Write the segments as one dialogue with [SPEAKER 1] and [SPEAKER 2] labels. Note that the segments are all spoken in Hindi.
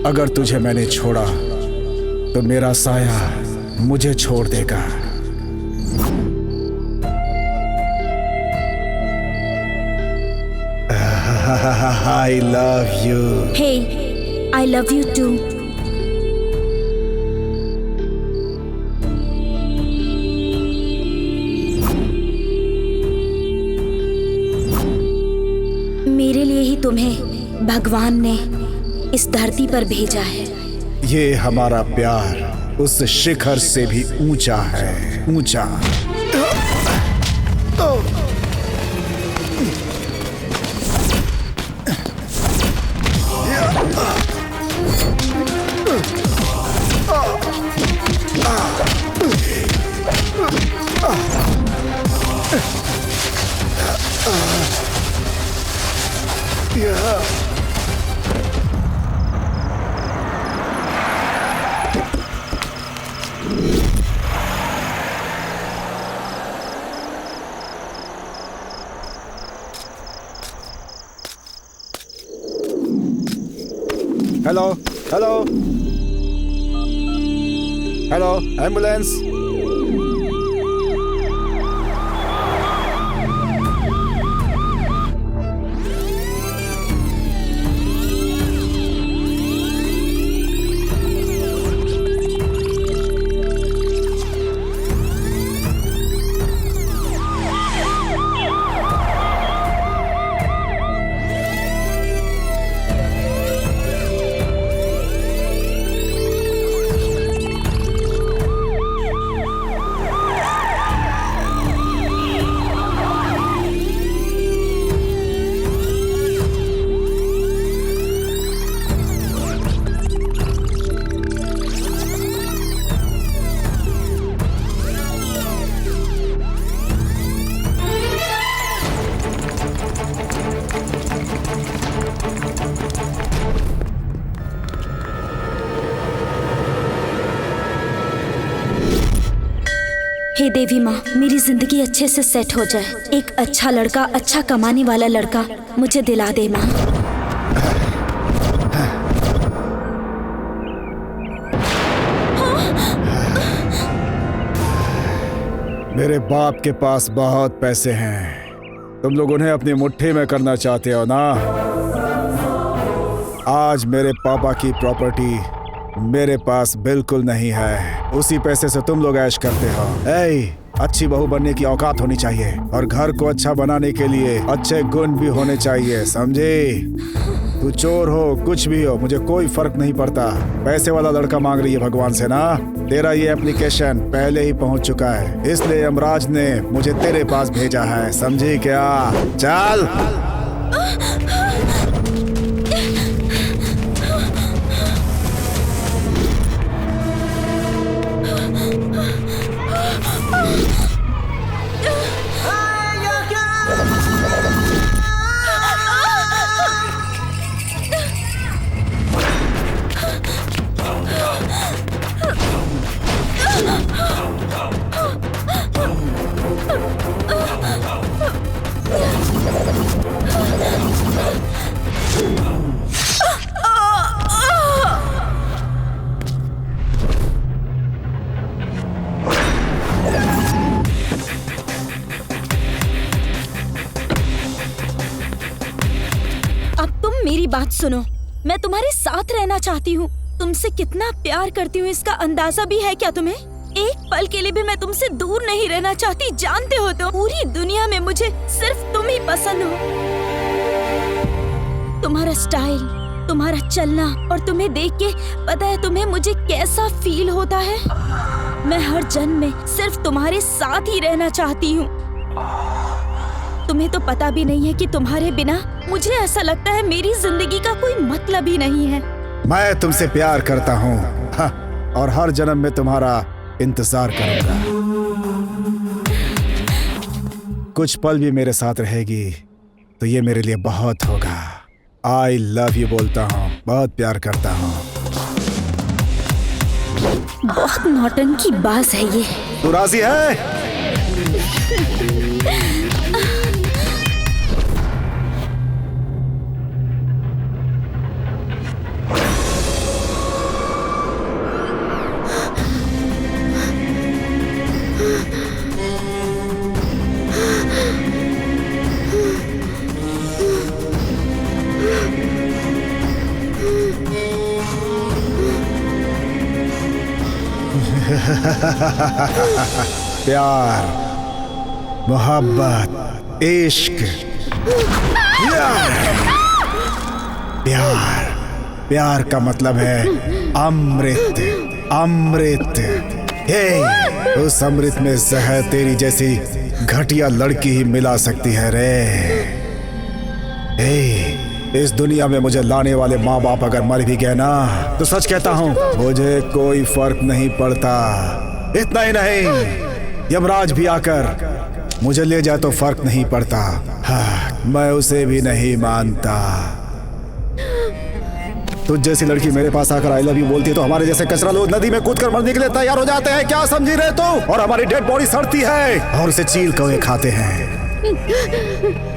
[SPEAKER 1] अगर तुझे मैंने छोड़ा तो मेरा साया मुझे छोड़ देगा। I love you.
[SPEAKER 2] Hey, I love you too. मेरे लिए ही तुम्हें भगवान ने इस धरती पर भेजा है।
[SPEAKER 1] ये हमारा प्यार उस शिखर से भी ऊंचा है, ऊंचा। Hello hello hello, ambulance.
[SPEAKER 2] हे देवी माँ, मेरी जिंदगी अच्छे से सेट हो जाए। एक अच्छा लड़का, अच्छा कमाने वाला लड़का मुझे दिला दे माँ।
[SPEAKER 1] मेरे बाप के पास बहुत पैसे हैं, तुम लोग उन्हें अपनी मुट्ठी में करना चाहते हो ना। आज मेरे पापा की प्रॉपर्टी मेरे पास बिल्कुल नहीं है, उसी पैसे से तुम लोग ऐश करते हो। अच्छी बहू बनने की औकात होनी चाहिए और घर को अच्छा बनाने के लिए अच्छे गुण भी होने चाहिए, समझे? तू चोर हो, कुछ भी हो, मुझे कोई फर्क नहीं पड़ता। पैसे वाला लड़का मांग रही है भगवान से ना। तेरा ये एप्लीकेशन पहले ही पहुंच चुका है, इसलिए यमराज ने मुझे तेरे पास भेजा है, समझी क्या? चल।
[SPEAKER 2] मेरी बात सुनो, मैं तुम्हारे साथ रहना चाहती हूँ। तुमसे कितना प्यार करती हूँ इसका अंदाजा भी है क्या तुम्हें? एक पल के लिए भी मैं तुमसे दूर नहीं रहना चाहती, जानते हो तो। पूरी दुनिया में मुझे सिर्फ तुम ही पसंद हो। तुम्हारा स्टाइल, तुम्हारा चलना, और तुम्हें देख के पता है तुम्हें मुझे कैसा फील होता है। मैं हर जन्म में सिर्फ तुम्हारे साथ ही रहना चाहती हूँ। तुम्हें तो पता भी नहीं है कि तुम्हारे बिना मुझे ऐसा लगता है मेरी जिंदगी का कोई मतलब ही नहीं है।
[SPEAKER 1] मैं तुमसे प्यार करता हूँ और हर जन्म में तुम्हारा इंतजार करूंगा। कुछ पल भी मेरे साथ रहेगी तो ये मेरे लिए बहुत होगा। आई लव यू बोलता हूँ, बहुत प्यार करता हूँ।
[SPEAKER 2] बहुत नौटंकी बाज है ये।
[SPEAKER 1] तू राजी है? प्यार, मोहब्बत, इश्क, प्यार। प्यार का मतलब है अमृत, अमृत। हे, उस अमृत में जहर तेरी जैसी घटिया लड़की ही मिला सकती है रे। हे, इस दुनिया में मुझे लाने वाले माँ बाप अगर मर भी गए ना, तो सच कहता हूँ मुझे कोई फर्क नहीं पड़ता। इतना ही नहीं, यमराज भी आकर मुझे ले जाए तो फर्क नहीं पड़ता। हाँ, मैं उसे भी नहीं मानता। तुझ जैसी लड़की मेरे पास आकर आई लव यू बोलती है तो हमारे जैसे कचरा लोग नदी में कूदकर मरने के लिए तैयार हो जाते हैं। क्या समझी रहे तू? और हमारी डेड बॉडी सड़ती है और उसे चील कौवे खाते हैं।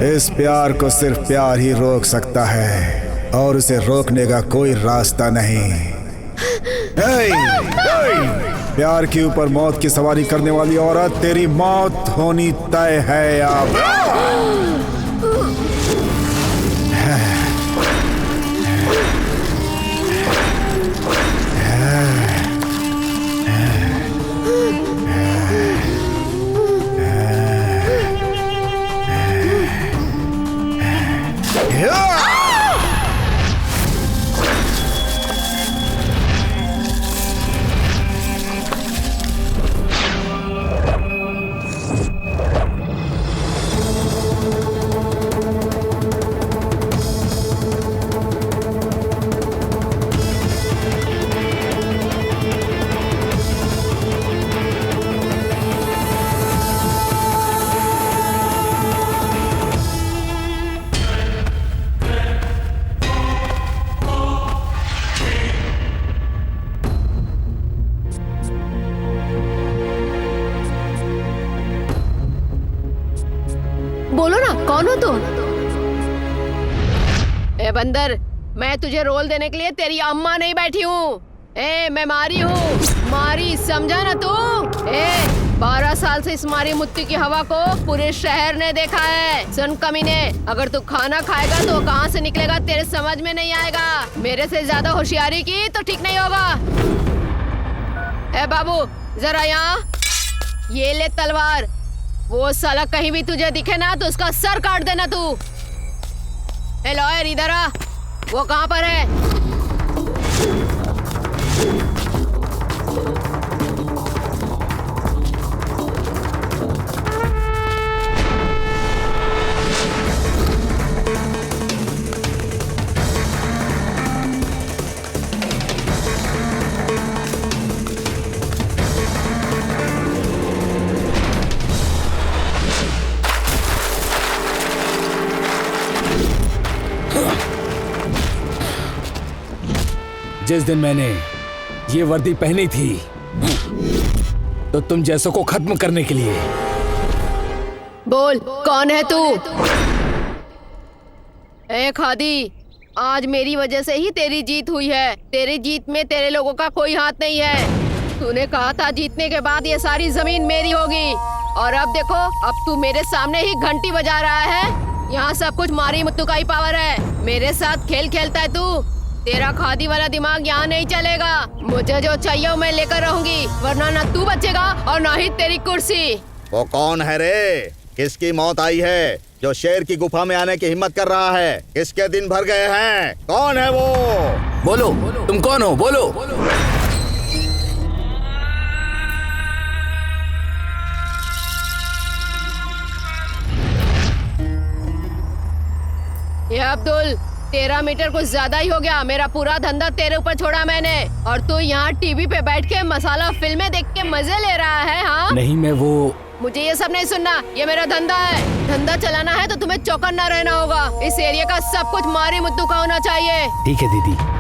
[SPEAKER 1] इस प्यार को सिर्फ प्यार ही रोक सकता है और उसे रोकने का कोई रास्ता नहीं। प्यार के ऊपर मौत की सवारी करने वाली औरत, तेरी मौत होनी तय है अब।
[SPEAKER 3] बोलो ना, कौन हो तुम? ए बंदर, मैं तुझे रोल देने के लिए तेरी अम्मा नहीं बैठी हूँ। मैं मारी हूँ, मारी, समझा ना तू? 12 साल से इस मारी मुत्ती की हवा को पूरे शहर ने देखा है। सुन कमीने, अगर तू खाना खाएगा तो कहाँ से निकलेगा तेरे समझ में नहीं आएगा। मेरे से ज्यादा होशियारी की तो ठीक नहीं होगा। बाबू जरा यहाँ, ये ले तलवार। वो साला कहीं भी तुझे दिखे ना तो उसका सर काट देना तू। लॉयर इधर आ, वो कहाँ पर है?
[SPEAKER 4] जिस दिन मैंने ये वर्दी पहनी थी तो तुम जैसों को खत्म करने के लिए।
[SPEAKER 3] बोल, कौन है तू? खादी, आज मेरी वजह से ही तेरी जीत हुई है। तेरी जीत में तेरे लोगों का कोई हाथ नहीं है। तूने कहा था जीतने के बाद ये सारी जमीन मेरी होगी, और अब देखो, अब तू मेरे सामने ही घंटी बजा रहा है। यहाँ सब कुछ मारी मुत्तू का ही पावर है। मेरे साथ खेल खेलता है तू। तेरा खादी वाला दिमाग यहाँ नहीं चलेगा। मुझे जो चाहिए मैं लेकर रहूंगी, वरना ना तू बचेगा और ना ही तेरी कुर्सी।
[SPEAKER 5] वो कौन है रे? किसकी मौत आई है जो शेर की गुफा में आने की हिम्मत कर रहा है? किसके दिन भर गए हैं? कौन है वो?
[SPEAKER 4] बोलो, तुम कौन हो? बोलो।
[SPEAKER 3] ये अब्दुल, 13 मीटर कुछ ज्यादा ही हो गया। मेरा पूरा धंधा तेरे ऊपर छोड़ा मैंने, और तू यहाँ टीवी पे बैठ के मसाला फिल्में देख के मजे ले रहा है। हाँ
[SPEAKER 4] नहीं, मैं वो।
[SPEAKER 3] मुझे ये सब नहीं सुनना, ये मेरा धंधा है। धंधा चलाना है तो तुम्हें चौकन्ना रहना होगा। इस एरिया का सब कुछ मारी मुद्दू का होना चाहिए।
[SPEAKER 4] ठीक है दीदी।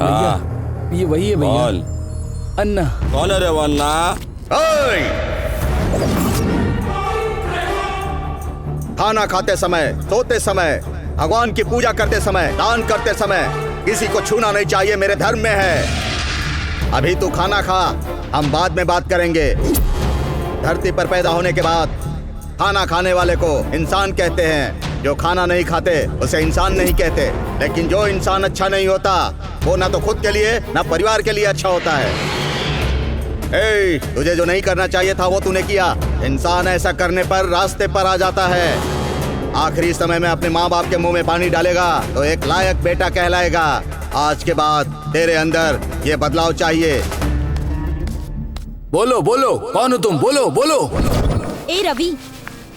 [SPEAKER 6] हाँ,
[SPEAKER 4] ये वही है भैया। अन्ना।
[SPEAKER 6] कौन है रे वो अन्ना?
[SPEAKER 5] खाना खाते समय, सोते समय, भगवान की पूजा करते समय, दान करते समय किसी को छूना नहीं चाहिए, मेरे धर्म में है। अभी तू खाना खा, हम बाद में बात करेंगे। धरती पर पैदा होने के बाद खाना खाने वाले को इंसान कहते हैं, जो खाना नहीं खाते उसे इंसान नहीं कहते। लेकिन जो इंसान अच्छा नहीं होता वो ना तो खुद के लिए ना परिवार के लिए अच्छा होता है। तुझे जो नहीं करना चाहिए था वो तूने किया। इंसान ऐसा करने पर रास्ते पर आ जाता है। आखिरी समय में अपने माँ बाप के मुंह में पानी डालेगा तो एक लायक बेटा कहलाएगा। आज के बाद तेरे अंदर ये बदलाव चाहिए।
[SPEAKER 4] बोलो बोलो, कौन हो तुम? बोलो बोलो।
[SPEAKER 2] ए रवि,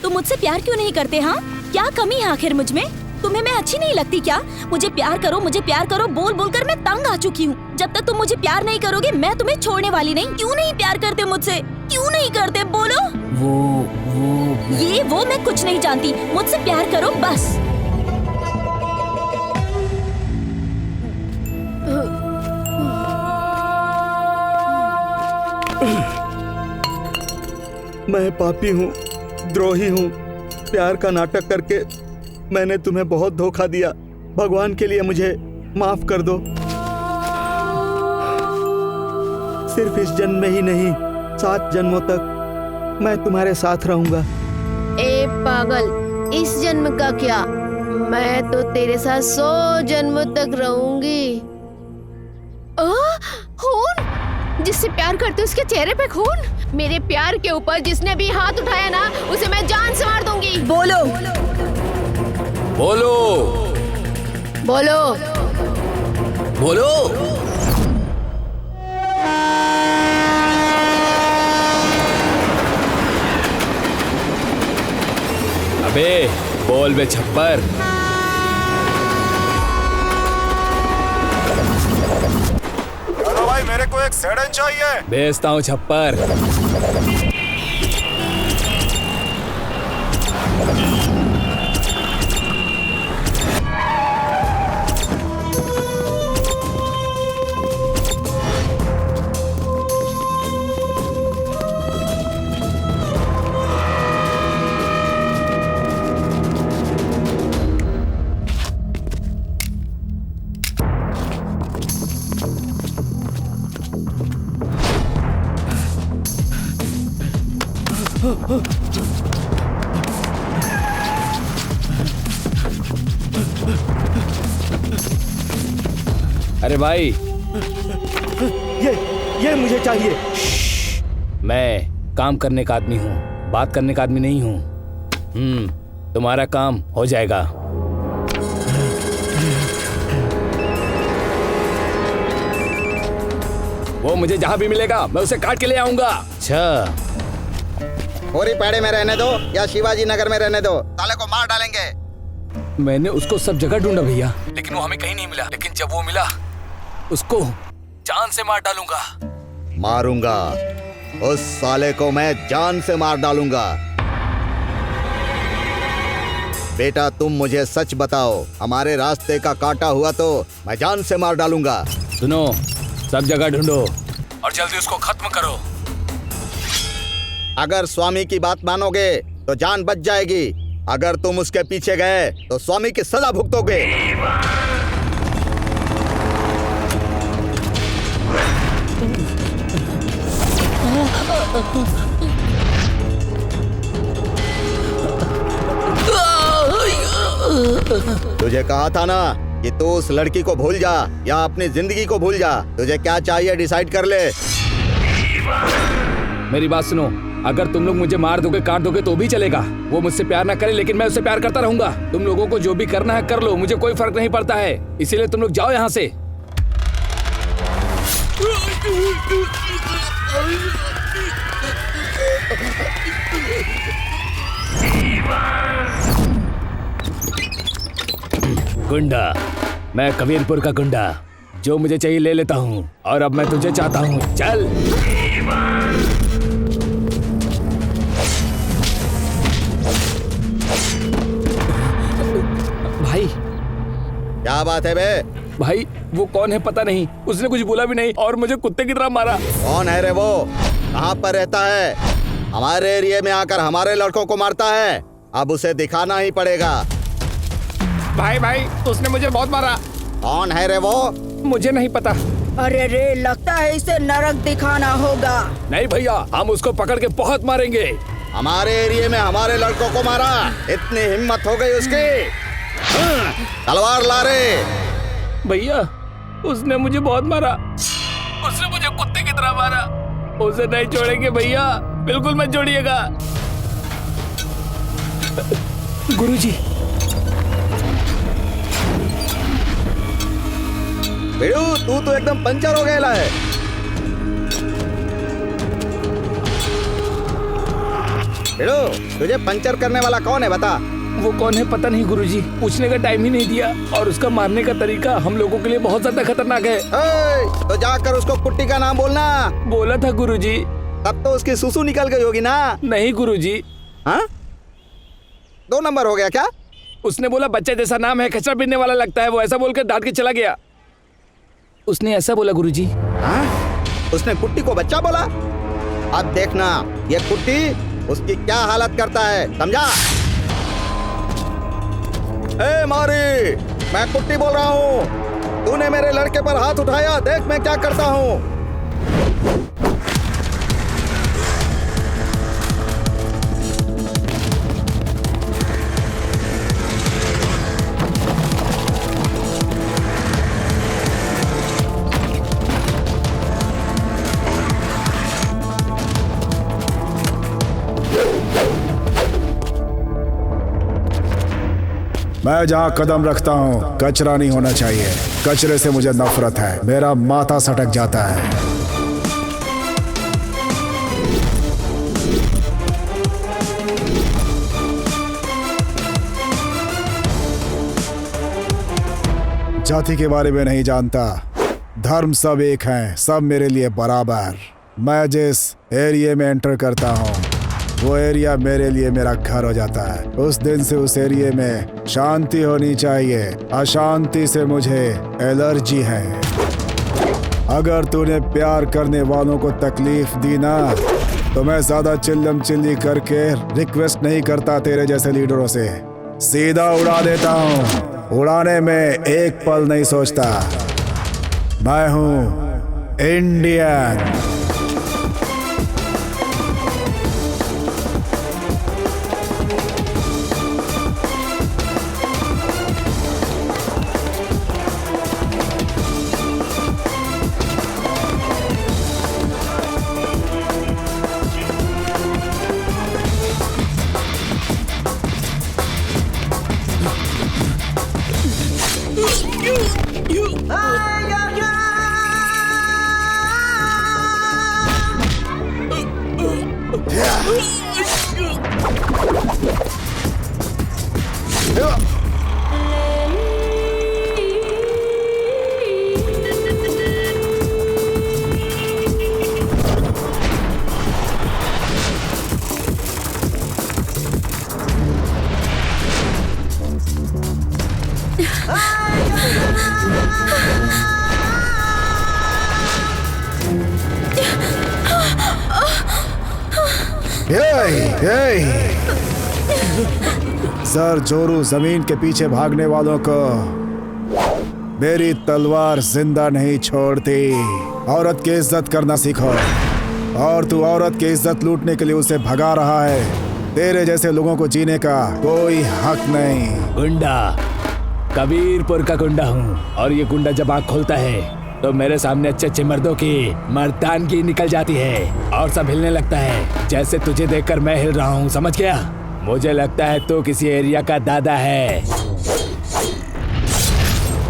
[SPEAKER 2] तुम मुझसे प्यार क्यों नहीं करते? हाँ, क्या कमी है आखिर मुझ में? तुम्हें मैं अच्छी नहीं लगती क्या? मुझे प्यार करो, मुझे प्यार करो बोल बोल कर मैं तंग आ चुकी हूँ। जब तक तुम मुझे प्यार नहीं करोगे मैं तुम्हें छोड़ने वाली नहीं। क्यों नहीं प्यार करते मुझसे? क्यों नहीं करते? बोलो। वो मैं कुछ नहीं जानती। मुझसे प्यार करो बस।
[SPEAKER 5] मैं पापी हूँ, द्रोही हूँ। प्यार का नाटक करके मैंने तुम्हें बहुत धोखा दिया। भगवान के लिए मुझे माफ कर दो। सिर्फ इस जन्म में ही नहीं, 7 जन्मों तक मैं तुम्हारे साथ रहूंगा।
[SPEAKER 3] ए पागल, इस जन्म का क्या, मैं तो तेरे साथ 100 जन्म तक रहूंगी। खून? जिससे प्यार करते उसके चेहरे पे खून? मेरे प्यार के ऊपर जिसने भी हाथ उठाया ना उसे मैं जान से मार दूंगी।
[SPEAKER 2] बोलो
[SPEAKER 4] बोलो
[SPEAKER 3] बोलो
[SPEAKER 4] बोलो। अबे बोल बे छप्पर।
[SPEAKER 1] चलो भाई, मेरे को एक सेडन चाहिए।
[SPEAKER 4] भेजता हूँ छप्पर। अरे भाई,
[SPEAKER 5] ये मुझे चाहिए।
[SPEAKER 4] मैं काम करने का आदमी हूँ, बात करने का आदमी नहीं हूँ। तुम्हारा काम हो जाएगा। वो मुझे जहाँ भी मिलेगा मैं उसे काट के ले आऊंगा। अच्छा,
[SPEAKER 5] होरी पैड़े में रहने दो या शिवाजी नगर में रहने दो, साले को मार डालेंगे।
[SPEAKER 4] मैंने उसको सब जगह ढूंढा भैया, लेकिन वो हमें कहीं नहीं मिला। लेकिन जब वो मिला उसको जान से मार डालूंगा।
[SPEAKER 5] मारूंगा उस साले को, मैं जान से मार डालूंगा। बेटा तुम मुझे सच बताओ, हमारे रास्ते का काटा हुआ तो मैं जान से मार डालूंगा।
[SPEAKER 4] सुनो, सब जगह ढूंढो और जल्दी उसको खत्म करो।
[SPEAKER 5] अगर स्वामी की बात मानोगे तो जान बच जाएगी। अगर तुम उसके पीछे गए तो स्वामी की सजा भुगतोगे। तुझे कहा था ना कि तू उस लड़की को भूल जा या अपनी जिंदगी को भूल जा। तुझे क्या चाहिए डिसाइड कर ले।
[SPEAKER 4] मेरी बात सुनो, अगर तुम लोग मुझे मार दोगे, काट दोगे तो भी चलेगा। वो मुझसे प्यार ना करे लेकिन मैं उससे प्यार करता रहूंगा। तुम लोगों को जो भी करना है कर लो, मुझे कोई फर्क नहीं पड़ता है। इसीलिए तुम लोग जाओ यहाँ से। गुंडा, मैं कबीरपुर का गुंडा, जो मुझे चाहिए ले लेता हूँ। और अब मैं तुझे चाहता हूँ, चल। भाई,
[SPEAKER 5] क्या बात है बे?
[SPEAKER 4] भाई वो कौन है पता नहीं, उसने कुछ बोला भी नहीं और मुझे कुत्ते की तरह मारा।
[SPEAKER 5] कौन है रे वो? कहाँ पर रहता है? हमारे एरिया में आकर हमारे लड़कों को मारता है। अब उसे दिखाना ही पड़ेगा।
[SPEAKER 4] भाई उसने मुझे बहुत मारा।
[SPEAKER 5] कौन है रे वो?
[SPEAKER 4] मुझे नहीं पता।
[SPEAKER 6] अरे रे, लगता है इसे नरक दिखाना होगा।
[SPEAKER 4] नहीं भैया, हम उसको पकड़ के बहुत मारेंगे।
[SPEAKER 5] हमारे एरिया में हमारे लड़कों को मारा, इतनी हिम्मत हो गई उसकी। तलवार ला रे।
[SPEAKER 4] भैया, उसने मुझे बहुत मारा, उसने मुझे कुत्ते की तरह मारा। उसे नहीं छोड़ेंगे भैया, बिल्कुल मत छोड़िएगा। गुरुजी,
[SPEAKER 5] बेड़ू, तू तो एकदम पंचर हो गया है। बेड़ू, तुझे पंचर करने वाला कौन है बता?
[SPEAKER 4] वो कौन है पता नहीं गुरुजी, पूछने का टाइम ही नहीं दिया, और उसका मारने का तरीका हम लोगों के लिए बहुत ज्यादा खतरनाक है।
[SPEAKER 5] तो जाकर उसको कुट्टी का नाम बोलना।
[SPEAKER 4] बोला था गुरुजी।
[SPEAKER 5] तब तो उसकी सुसु निकल गई होगी ना?
[SPEAKER 4] नहीं गुरुजी।
[SPEAKER 5] हाँ? 2 नंबर हो गया क्या?
[SPEAKER 4] उसने बोला बच्चे जैसा नाम है, कचरा पीने वाला लगता है, वो ऐसा बोलकर डांट के चला गया। उसने ऐसा बोला गुरुजी।
[SPEAKER 5] हाँ? उसने कुट्टी को बच्चा बोला? अब देखना ये कुट्टी उसकी क्या हालत करता है, समझा? ए मारी, मैं कुट्टी बोल रहा हूँ। तूने मेरे लड़के पर हाथ उठाया, देख मैं क्या करता हूँ।
[SPEAKER 1] मैं जहाँ कदम रखता हूँ कचरा नहीं होना चाहिए। कचरे से मुझे नफरत है, मेरा माथा सटक जाता है। जाति के बारे में नहीं जानता, धर्म सब एक हैं, सब मेरे लिए बराबर। मैं जिस एरिया में एंटर करता हूँ वो एरिया मेरे लिए मेरा घर हो जाता है। उस दिन से उस एरिया में शांति होनी चाहिए, अशांति से मुझे एलर्जी है। अगर तूने प्यार करने वालों को तकलीफ दी ना, तो मैं ज्यादा चिल्लम चिल्ली करके रिक्वेस्ट नहीं करता तेरे जैसे लीडरों से, सीधा उड़ा देता हूँ। उड़ाने में एक पल नहीं सोचता। मैं हूँ इंडियन। सर जोरू, जमीन के पीछे भागने वालों को मेरी तलवार जिंदा नहीं छोड़ती। औरत की इज्जत करना सीखो, और तू औरत की इज्जत लूटने के लिए उसे भगा रहा है। तेरे जैसे लोगों को जीने का कोई हक नहीं।
[SPEAKER 4] गुंडा, कबीरपुर का गुंडा हूँ, और ये गुंडा जब आँख खोलता है तो मेरे सामने अच्छे अच्छे मर्दों की मर्दानगी निकल जाती है और सब हिलने लगता है। जैसे तुझे देखकर मैं हिल रहा हूँ, समझ गया? मुझे लगता है तू किसी एरिया का दादा है।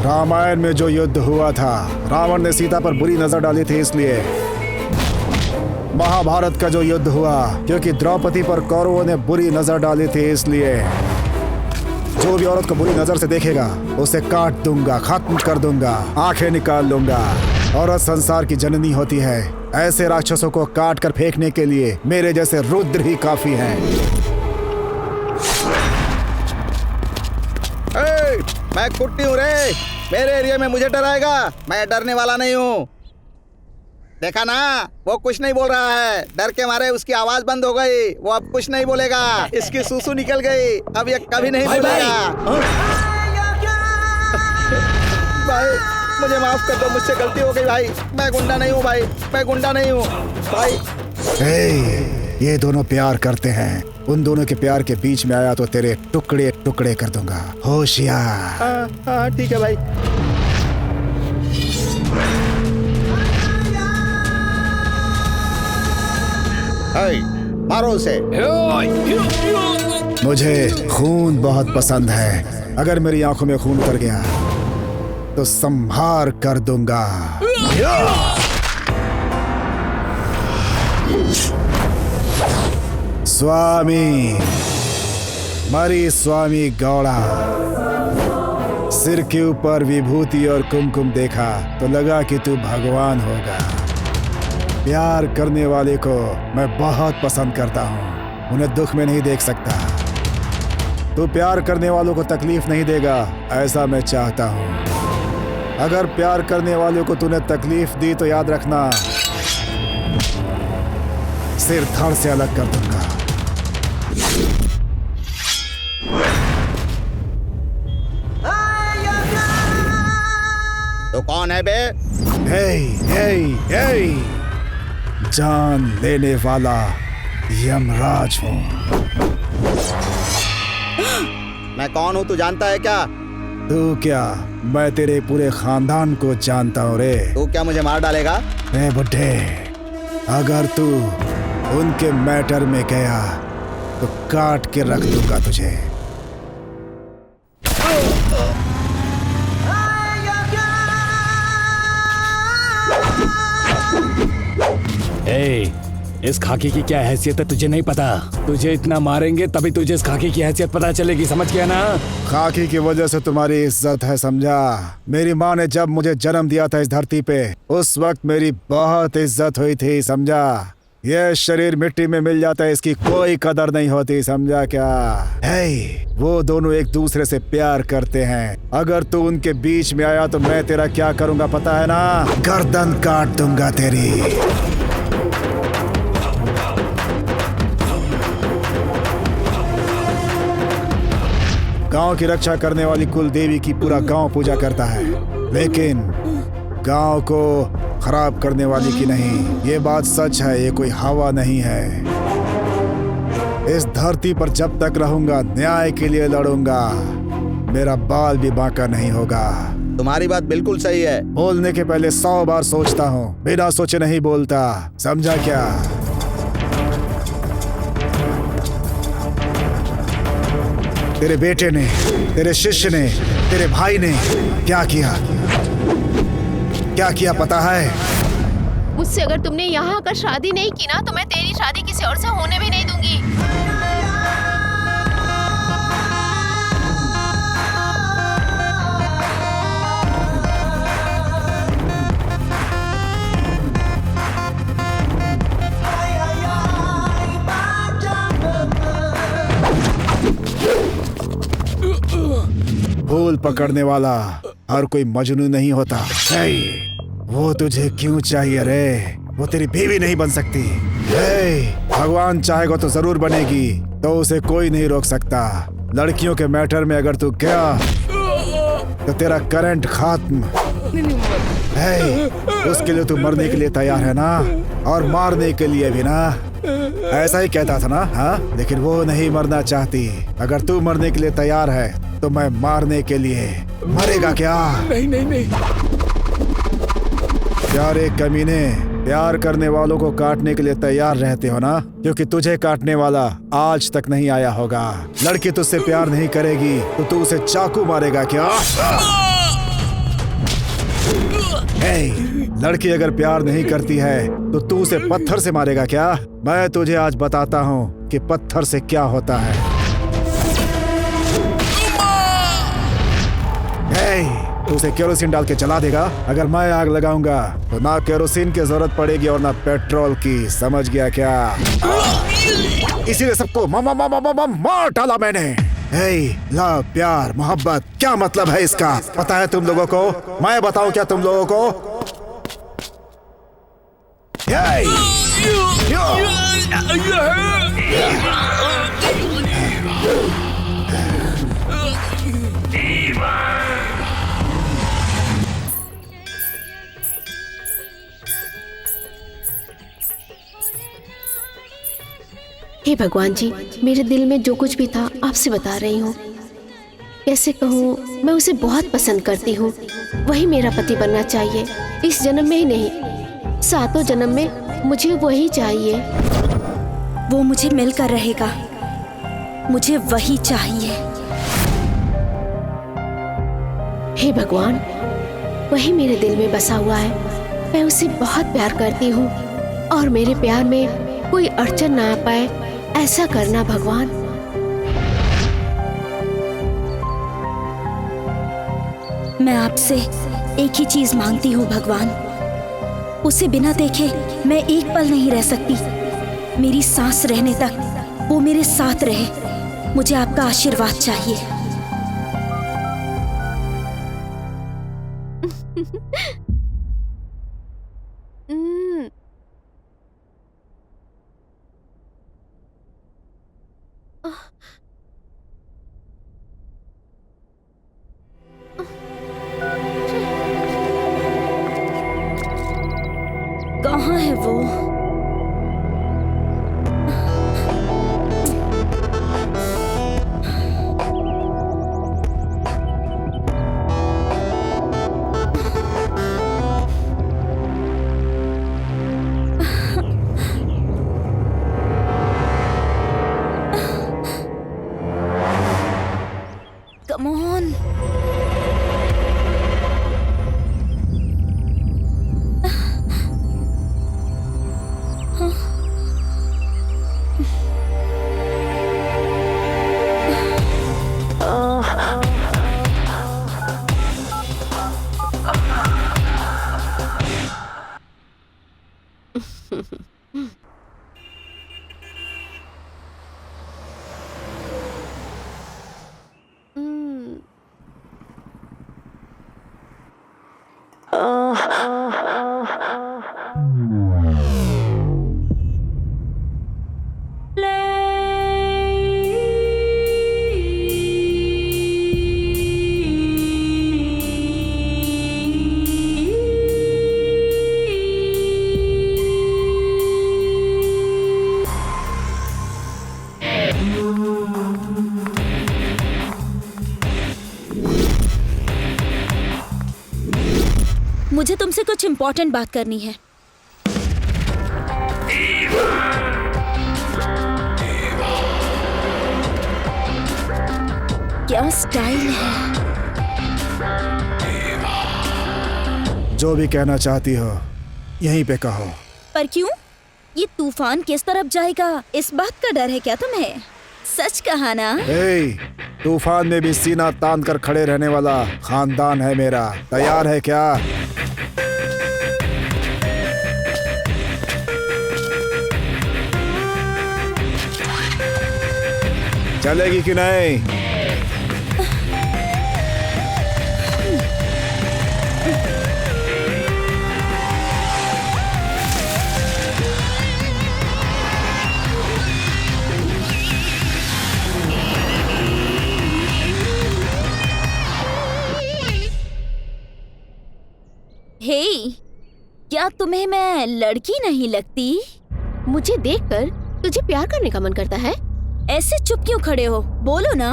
[SPEAKER 1] रामायण में जो युद्ध हुआ था, रावण ने सीता पर बुरी नजर डाली थी, इसलिए महाभारत का जो युद्ध हुआ, क्योंकि द्रौपदी पर कौरवों ने बुरी नजर डाली थी, इसलिए जो भी औरत को बुरी नजर से देखेगा उसे काट दूंगा, खत्म कर दूंगा, आंखें निकाल लूंगा। औरत संसार की जननी होती है। ऐसे राक्षसों को काट कर फेंकने के लिए मेरे जैसे रुद्र ही काफी हैं।
[SPEAKER 5] मैं कुट्टी हूँ रे, मेरे एरिया में मुझे डराएगा? मैं डरने वाला नहीं हूँ। देखा ना, वो कुछ नहीं बोल रहा है, डर के मारे उसकी आवाज बंद हो गई। वो अब कुछ नहीं बोलेगा, इसकी सुसु निकल गई, अब ये कभी नहीं बोलेगा। भाई मुझे माफ कर दो, मुझसे गलती हो गई भाई। मैं गुंडा नहीं हूँ भाई, मैं गुंडा नहीं हूँ भाई।
[SPEAKER 1] ये दोनों प्यार करते हैं, उन दोनों के प्यार के बीच में आया तो तेरे टुकड़े टुकड़े कर दूंगा, होशियार।
[SPEAKER 5] हाँ ठीक है भाई। मारो उसे।
[SPEAKER 1] मुझे खून बहुत पसंद है, अगर मेरी आंखों में खून उतर गया तो संहार कर दूंगा। स्वामी मरी स्वामी गौड़ा। सिर के ऊपर विभूति और कुमकुम देखा तो लगा कि तू भगवान होगा। प्यार करने वाले को मैं बहुत पसंद करता हूँ, उन्हें दुख में नहीं देख सकता। तू प्यार करने वालों को तकलीफ नहीं देगा, ऐसा मैं चाहता हूँ। अगर प्यार करने वालों को तूने तकलीफ दी तो याद रखना, सिर धड़ से अलग कर दूंगा।
[SPEAKER 5] तो कौन है बे?
[SPEAKER 1] हे, जान लेने वाला यमराज हूँ।
[SPEAKER 5] मैं कौन हूँ तू जानता है क्या?
[SPEAKER 1] तू क्या, मैं तेरे पूरे खानदान को जानता हूँ रे।
[SPEAKER 5] तू क्या मुझे मार डालेगा?
[SPEAKER 1] रे बुड्ढे, अगर तू उनके मैटर में गया तो काट के रख दूंगा तुझे।
[SPEAKER 4] इस खाकी की क्या हैसियत है तुझे नहीं पता? तुझे इतना मारेंगे तभी तुझे इस खाकी की हैसियत पता चलेगी, समझ गया ना?
[SPEAKER 1] खाकी की वजह से तुम्हारी इज्जत है, समझा? मेरी माँ ने जब मुझे जन्म दिया था इस धरती पे, उस वक्त मेरी बहुत इज्जत हुई थी, समझा? ये शरीर मिट्टी में मिल जाता है, इसकी कोई कदर नहीं होती, समझा क्या? वो दोनों एक दूसरे से प्यार करते हैं। अगर तू उनके बीच में आया तो मैं तेरा क्या करूंगा पता है ना? गर्दन काट दूंगा तेरी। गांव की रक्षा करने वाली कुल देवी की पूरा गांव पूजा करता है, लेकिन गांव को खराब करने वाली की नहीं। ये बात सच है, ये कोई हवा नहीं है। इस धरती पर जब तक रहूंगा न्याय के लिए लड़ूंगा, मेरा बाल भी बांका नहीं होगा।
[SPEAKER 5] तुम्हारी बात बिल्कुल सही है।
[SPEAKER 1] बोलने के पहले 100 बार सोचता हूँ, बिना सोचे नहीं बोलता, समझा क्या? तेरे बेटे ने, तेरे शिष्य ने, तेरे भाई ने क्या किया? क्या किया पता है?
[SPEAKER 3] मुझसे अगर तुमने यहाँ आकर शादी नहीं की ना तो मैं तेरी शादी किसी और से होने भी नहीं दूंगी।
[SPEAKER 1] फूल पकड़ने वाला हर कोई मजनू नहीं होता। वो तुझे क्यों चाहिए रे? वो तेरी बीवी नहीं बन सकती। भगवान चाहेगा तो जरूर बनेगी, तो उसे कोई नहीं रोक सकता। लड़कियों के मैटर में अगर तू गया तो तेरा करंट खत्म। उसके लिए तू मरने के लिए तैयार है ना? और मारने के लिए भी ना? ऐसा ही कहता था ना? हाँ, लेकिन वो नहीं मरना चाहती। अगर तू मरने के लिए तैयार है तो मैं मारने के लिए। मरेगा क्या?
[SPEAKER 4] नहीं।
[SPEAKER 1] प्यारे कमीने, प्यार करने वालों को काटने के लिए तैयार रहते हो ना? क्योंकि तुझे काटने वाला आज तक नहीं आया होगा। लड़की तुझसे प्यार नहीं करेगी तो तू उसे चाकू मारेगा क्या? लड़की अगर प्यार नहीं करती है तो तू उसे पत्थर से मारेगा क्या? मैं तुझे आज बताता हूँ कि पत्थर से क्या होता है। तू उसे केरोसिन डाल के जला देगा। अगर मैं आग लगाऊंगा तो ना केरोसिन की जरूरत पड़ेगी और ना पेट्रोल की, समझ गया क्या? इसीलिए सबको मार डाला मैंने। लव, प्यार, मोहब्बत, क्या मतलब है इसका? पता है तुम लोगों को? मैं बताऊं क्या तुम लोगों को?
[SPEAKER 3] हे भगवान जी, मेरे दिल में जो कुछ भी था आपसे बता रही हूँ। कैसे कहूँ, मैं उसे बहुत पसंद करती हूँ। वही मेरा पति बनना चाहिए, इस जन्म में ही नहीं, 7 जन्म में मुझे वही चाहिए।
[SPEAKER 2] वो मुझे मिलकर रहेगा, मुझे वही चाहिए।
[SPEAKER 3] हे भगवान, वही मेरे दिल में बसा हुआ है। मैं उसे बहुत प्यार करती हूँ और मेरे प्यार में कोई अड़चन ना आ पाए, ऐसा करना भगवान।
[SPEAKER 2] मैं आपसे एक ही चीज मांगती हूँ भगवान, उसे बिना देखे मैं एक पल नहीं रह सकती। मेरी सांस रहने तक वो मेरे साथ रहे। मुझे आपका आशीर्वाद चाहिए। कहाँ है वो? Come on. मुझे तुमसे कुछ इम्पोर्टेंट बात करनी है। क्या स्टाइल है।
[SPEAKER 1] जो भी कहना चाहती हो यहीं पे कहो।
[SPEAKER 2] पर क्यों? ये तूफान किस तरफ जाएगा, इस बात का डर है क्या तुम्हें? सच कहा ना?
[SPEAKER 1] तूफान में भी सीना तान कर खड़े रहने वाला खानदान है मेरा। तैयार है क्या? चलेगी कि नहीं?
[SPEAKER 2] हे, क्या तुम्हें मैं लड़की नहीं लगती?
[SPEAKER 3] मुझे देखकर तुझे प्यार करने का मन करता है?
[SPEAKER 2] ऐसे चुप क्यों खड़े हो? बोलो ना।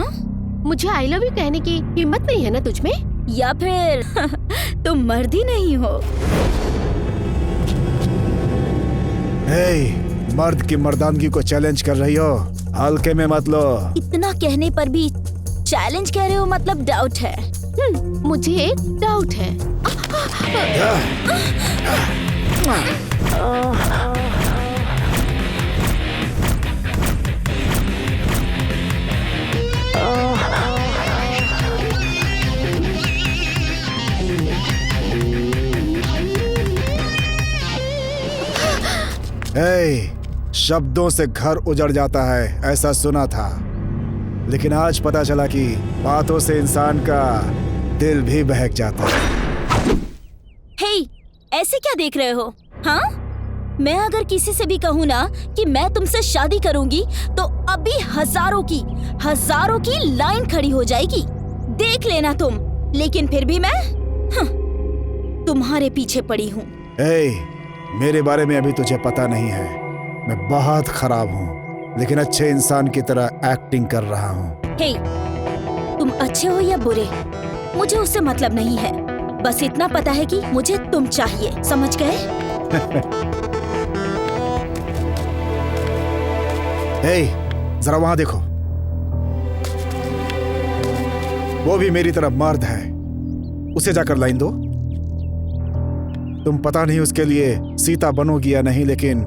[SPEAKER 3] मुझे आई लव यू कहने की हिम्मत नहीं है ना तुझ में?
[SPEAKER 2] या फिर तुम मर्द ही नहीं हो?
[SPEAKER 1] मर्द की मर्दानगी को चैलेंज कर रही हो? हल्के में मत लो।
[SPEAKER 2] इतना कहने पर भी चैलेंज कह रहे हो, मतलब डाउट है।
[SPEAKER 3] मुझे एक डाउट है।
[SPEAKER 1] शब्दों से घर उजड़ जाता है, ऐसा सुना था, लेकिन आज पता चला कि बातों से इंसान का दिल भी बहक जाता है।
[SPEAKER 2] ऐसे क्या देख रहे हो? हाँ, मैं अगर किसी से भी कहूँ ना कि मैं तुमसे शादी करूंगी तो अभी हजारों की लाइन खड़ी हो जाएगी। देख लेना तुम। लेकिन फिर भी मैं तुम्हारे पीछे पड़ी हूँ।
[SPEAKER 1] मेरे बारे में अभी तुझे पता नहीं है, मैं बहुत खराब हूँ। लेकिन अच्छे इंसान की तरह एक्टिंग कर रहा हूँ।
[SPEAKER 2] हे, तुम अच्छे हो या बुरे, मुझे उससे मतलब नहीं है। बस इतना पता है कि मुझे तुम चाहिए, समझ गए?
[SPEAKER 1] हे, जरा वहां देखो, वो भी मेरी तरफ मर्द है। उसे जाकर लाइन दो। तुम पता नहीं उसके लिए सीता बनोगी या नहीं, लेकिन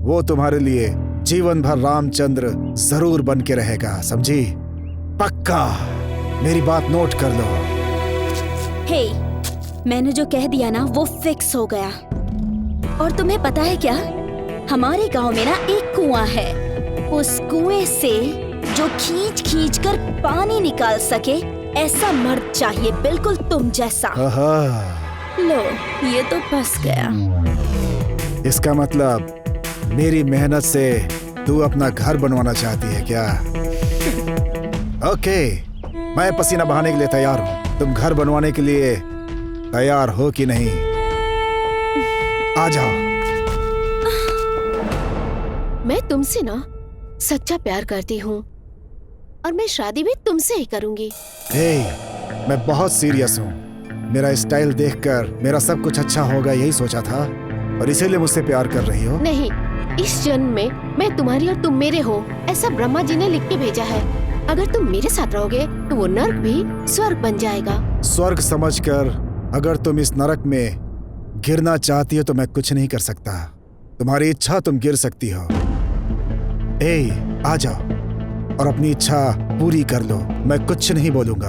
[SPEAKER 1] वो तुम्हारे लिए जीवन भर रामचंद्र जरूर बन के रहेगा, समझी? पक्का। मेरी बात नोट कर लो।
[SPEAKER 2] हे, मैंने जो कह दिया ना वो फिक्स हो गया। और तुम्हें पता है क्या, हमारे गांव में ना एक कुआं है। उस कुएं से जो खींच खींच कर पानी निकाल सके, ऐसा मर्द चाहिए, बिल्कुल तुम जैसा। लो, ये तो फंस गया।
[SPEAKER 1] इसका मतलब मेरी मेहनत से तू अपना घर बनवाना चाहती है क्या? ओके, मैं पसीना बहाने के लिए तैयार हूँ। तुम घर बनवाने के लिए तैयार हो कि नहीं? आ जाओ।
[SPEAKER 3] मैं तुमसे ना सच्चा प्यार करती हूँ और मैं शादी भी तुमसे ही करूँगी।
[SPEAKER 1] हे, मैं बहुत सीरियस हूँ। मेरा स्टाइल देखकर मेरा सब कुछ अच्छा होगा यही सोचा था, और इसीलिए मुझसे प्यार कर रही हो?
[SPEAKER 3] नहीं, इस जन्म में मैं तुम्हारी और तुम मेरे हो, ऐसा ब्रह्मा जी ने लिख के भेजा है। अगर तुम मेरे साथ रहोगे तो वो नर्क भी स्वर्ग बन जाएगा। स्वर्ग
[SPEAKER 1] समझकर अगर तुम इस नरक में गिरना चाहती हो तो मैं कुछ नहीं कर सकता। तुम्हारी इच्छा, तुम गिर सकती हो। ए, आ जाओ और अपनी इच्छा पूरी कर लो, मैं कुछ नहीं बोलूंगा।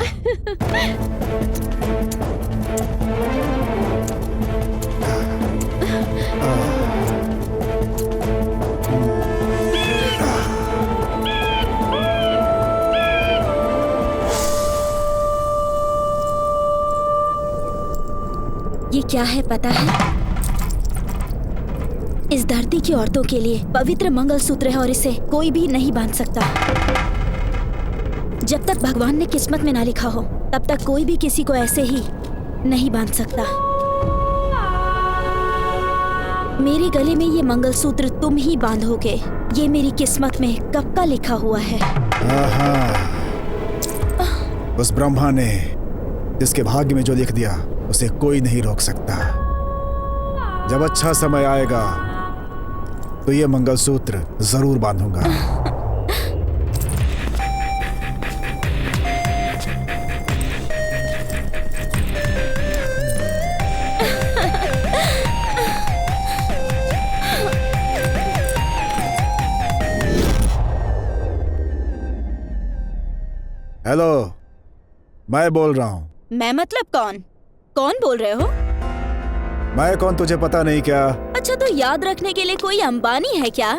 [SPEAKER 2] ये क्या है पता है? इस धरती की औरतों के लिए पवित्र मंगलसूत्र है और इसे कोई भी नहीं बांध सकता। जब तक भगवान ने किस्मत में ना लिखा हो तब तक कोई भी किसी को ऐसे ही नहीं बांध सकता। मेरे गले में ये मंगलसूत्र तुम ही बांधोगे, ये मेरी किस्मत में कब का लिखा हुआ है।
[SPEAKER 1] उस ब्रह्मा ने जिसके भाग्य में जो लिख दिया उसे कोई नहीं रोक सकता। जब अच्छा समय आएगा तो ये मंगलसूत्र जरूर बांधूंगा। हेलो, मैं बोल रहा हूँ।
[SPEAKER 2] मैं मतलब कौन? कौन बोल रहे हो?
[SPEAKER 1] मैं कौन तुझे पता नहीं क्या?
[SPEAKER 2] अच्छा, तो याद रखने के लिए कोई अंबानी है क्या?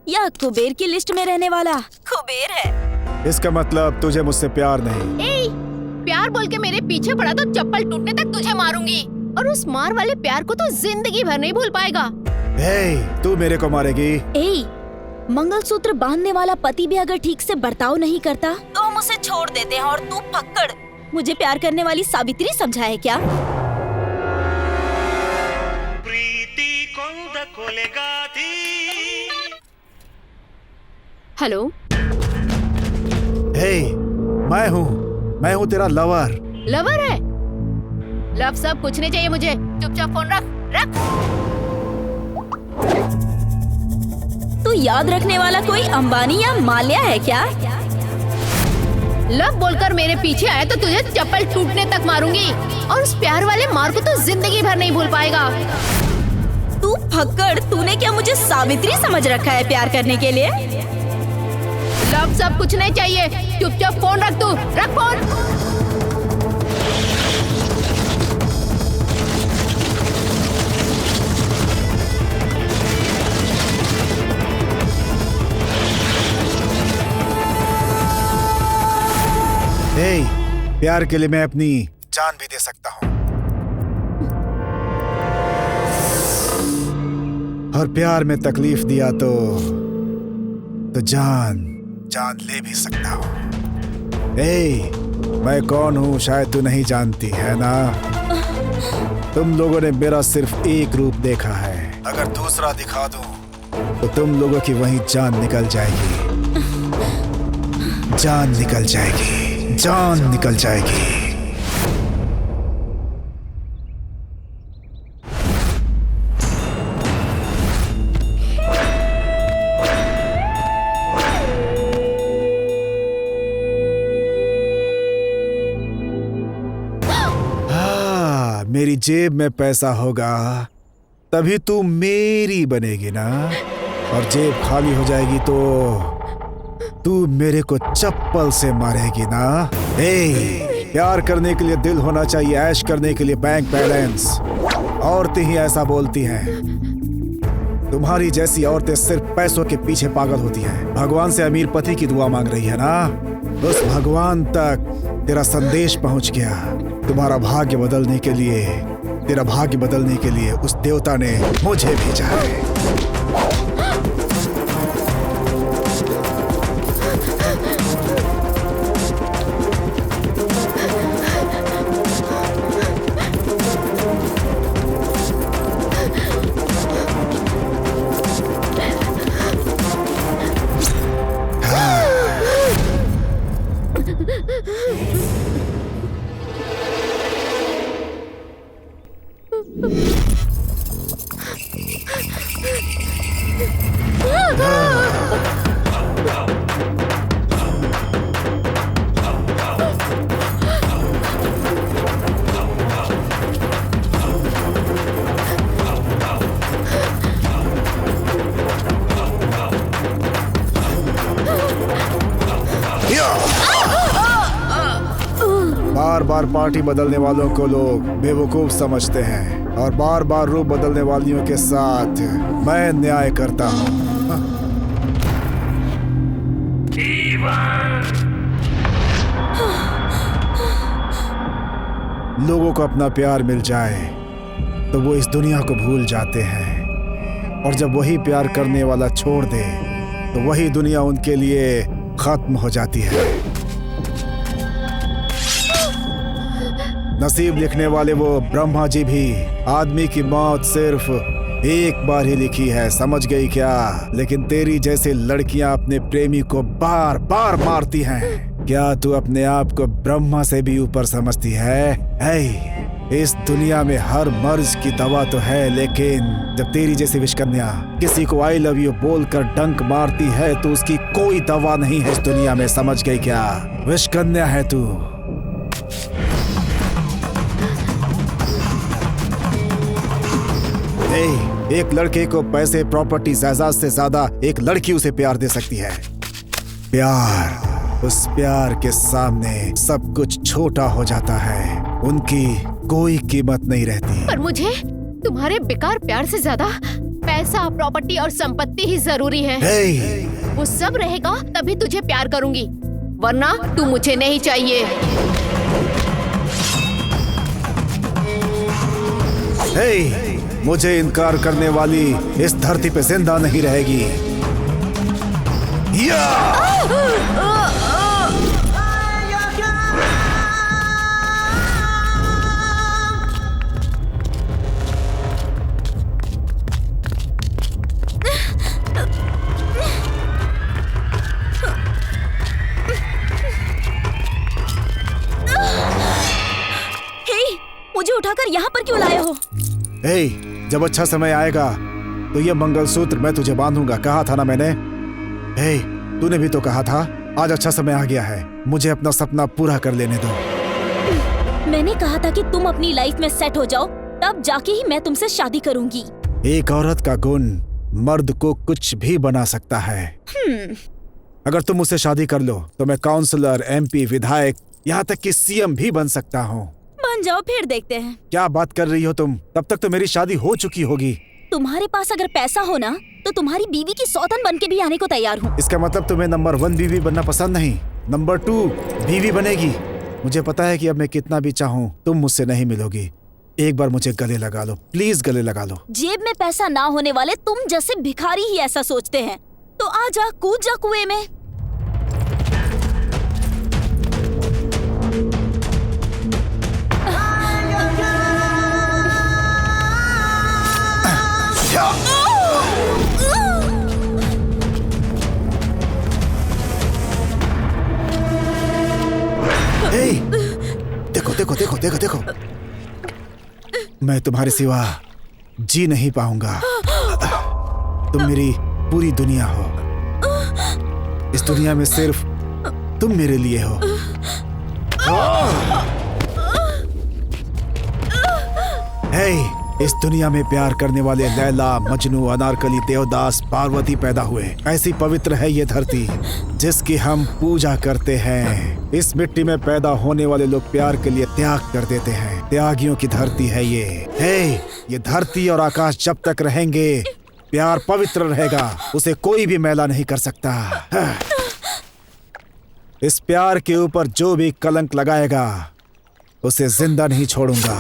[SPEAKER 2] या कुबेर की लिस्ट में रहने वाला कुबेर है?
[SPEAKER 1] इसका मतलब तुझे मुझसे प्यार नहीं।
[SPEAKER 3] ए, प्यार बोल के मेरे पीछे पड़ा तो चप्पल टूटने तक तुझे मारूंगी, और उस मार वाले प्यार को तो जिंदगी भर नहीं भूल पाएगा।
[SPEAKER 1] हे, तू मेरे को मारेगी?
[SPEAKER 2] ए, मंगलसूत्र बांधने वाला पति भी अगर ठीक से बर्ताव नहीं करता तो हम उसे छोड़ देते हैं, और तू पकड़ मुझे प्यार करने वाली सावित्री समझा है क्या?
[SPEAKER 3] हेलो।
[SPEAKER 1] हे, मैं हूँ तेरा लवर।
[SPEAKER 3] लवर है? लव सब कुछ नहीं चाहिए मुझे, चुपचाप फोन रख।
[SPEAKER 2] तू याद रखने वाला कोई अंबानी या माल्या है क्या?
[SPEAKER 3] लव बोलकर मेरे पीछे आए तो तुझे चप्पल टूटने तक मारूंगी, और उस प्यार वाले मार को तो जिंदगी भर नहीं भूल पाएगा।
[SPEAKER 2] तू फक्कड़, तूने क्या मुझे सावित्री समझ रखा है प्यार करने के लिए?
[SPEAKER 3] लव सब कुछ नहीं चाहिए, चुपचाप फोन रख। तू रख फोन।
[SPEAKER 1] हे, प्यार के लिए मैं अपनी जान भी दे सकता हूँ, और प्यार में तकलीफ दिया तो जान ले भी सकता हूँ। हे, मैं कौन हूँ शायद तू नहीं जानती है ना। तुम लोगों ने मेरा सिर्फ एक रूप देखा है, अगर दूसरा दिखा दूं तो तुम लोगों की वहीं जान निकल जाएगी। जान निकल जाएगी, जान निकल जाएगी। मेरी जेब में पैसा होगा तभी तू मेरी बनेगी ना, और जेब खाली हो जाएगी तो तू मेरे को चप्पल से मारेगी ना। प्यार करने के लिए दिल होना चाहिए, ऐश करने के लिए बैंक बैलेंस। औरतें ही ऐसा बोलती हैं। तुम्हारी जैसी औरतें सिर्फ पैसों के पीछे पागल होती हैं। भगवान से अमीर पति की दुआ मांग रही है ना, उस भगवान तक तेरा संदेश पहुंच गया। तुम्हारा भाग्य बदलने के लिए, तेरा भाग्य बदलने के लिए उस देवता ने मुझे भेजा है। बार बार पार्टी बदलने वालों को लोग बेवकूफ समझते हैं, और बार बार रूप बदलने वालियों के साथ मैं न्याय करता हूँ। लोगों को अपना प्यार मिल जाए तो वो इस दुनिया को भूल जाते हैं, और जब वही प्यार करने वाला छोड़ दे तो वही दुनिया उनके लिए खत्म हो जाती है। नसीब लिखने वाले वो ब्रह्मा जी भी आदमी की मौत सिर्फ एक बार ही लिखी है, समझ गई क्या? लेकिन तेरी जैसे लड़कियां अपने प्रेमी को बार बार मारती हैं। क्या तू अपने आप को ब्रह्मा से भी ऊपर समझती है? इस दुनिया में हर मर्ज की दवा तो है, लेकिन जब तेरी जैसी विषकन्या किसी को आई लव यू बोलकर डंक मारती है तो उसकी कोई दवा नहीं है इस दुनिया में, समझ गई क्या? विषकन्या है तू। एक लड़के को पैसे, प्रॉपर्टी, जायदाद से ज्यादा एक लड़की उसे प्यार दे सकती है। प्यार, उस प्यार के सामने सब कुछ छोटा हो जाता है, उनकी कोई कीमत नहीं रहती।
[SPEAKER 3] पर मुझे तुम्हारे बेकार प्यार से ज्यादा पैसा, प्रॉपर्टी और संपत्ति ही जरूरी है। वो सब रहेगा तभी तुझे प्यार करूंगी, वरना तू मुझे नहीं चाहिए।
[SPEAKER 1] मुझे इनकार करने वाली इस धरती पे जिंदा नहीं रहेगी।
[SPEAKER 2] मुझे उठाकर यहाँ पर क्यों लाए हो?
[SPEAKER 1] जब अच्छा समय आएगा तो ये मंगलसूत्र मैं तुझे बांधूंगा, कहा था ना मैंने। तूने भी तो कहा था आज अच्छा समय आ गया है, मुझे अपना सपना पूरा कर लेने दो।
[SPEAKER 2] मैंने कहा था कि तुम अपनी लाइफ में सेट हो जाओ, तब जाके ही मैं तुमसे शादी करूंगी।
[SPEAKER 1] एक औरत का गुण मर्द को कुछ भी बना सकता है। अगर तुम मुझसे शादी कर लो तो मैं काउंसलर, MP, विधायक, यहाँ तक कि CM भी बन सकता हूँ।
[SPEAKER 2] बन जाओ, फिर देखते हैं।
[SPEAKER 1] क्या बात कर रही हो तुम? तब तक तो मेरी शादी हो चुकी होगी।
[SPEAKER 2] तुम्हारे पास अगर पैसा हो ना तो तुम्हारी बीवी की सौतन बन के भी आने को तैयार हूँ।
[SPEAKER 1] इसका मतलब तुम्हें नंबर 1 बीवी बनना पसंद नहीं, नंबर 2 बीवी बनेगी। मुझे पता है कि अब मैं कितना भी चाहूँ तुम मुझसे नहीं मिलोगी। एक बार मुझे गले लगा लो, प्लीज गले लगा लो।
[SPEAKER 2] जेब में पैसा ना होने वाले तुम जैसे भिखारी ही ऐसा सोचते हैं, तो आ जा, कूद जा कुएं में।
[SPEAKER 1] देखो देखो देखो देखो, मैं तुम्हारे सिवा जी नहीं पाऊंगा। तुम मेरी पूरी दुनिया हो। इस दुनिया में सिर्फ तुम मेरे लिए हो। हे, इस दुनिया में प्यार करने वाले लैला, मजनू, अनारकली, देवदास, पार्वती पैदा हुए। ऐसी पवित्र है ये धरती जिसकी हम पूजा करते हैं। इस मिट्टी में पैदा होने वाले लोग प्यार के लिए त्याग कर देते हैं। त्यागियों की धरती है ये। हे, ये धरती और आकाश जब तक रहेंगे प्यार पवित्र रहेगा, उसे कोई भी मैला नहीं कर सकता। इस प्यार के ऊपर जो भी कलंक लगाएगा उसे जिंदा नहीं छोड़ूंगा।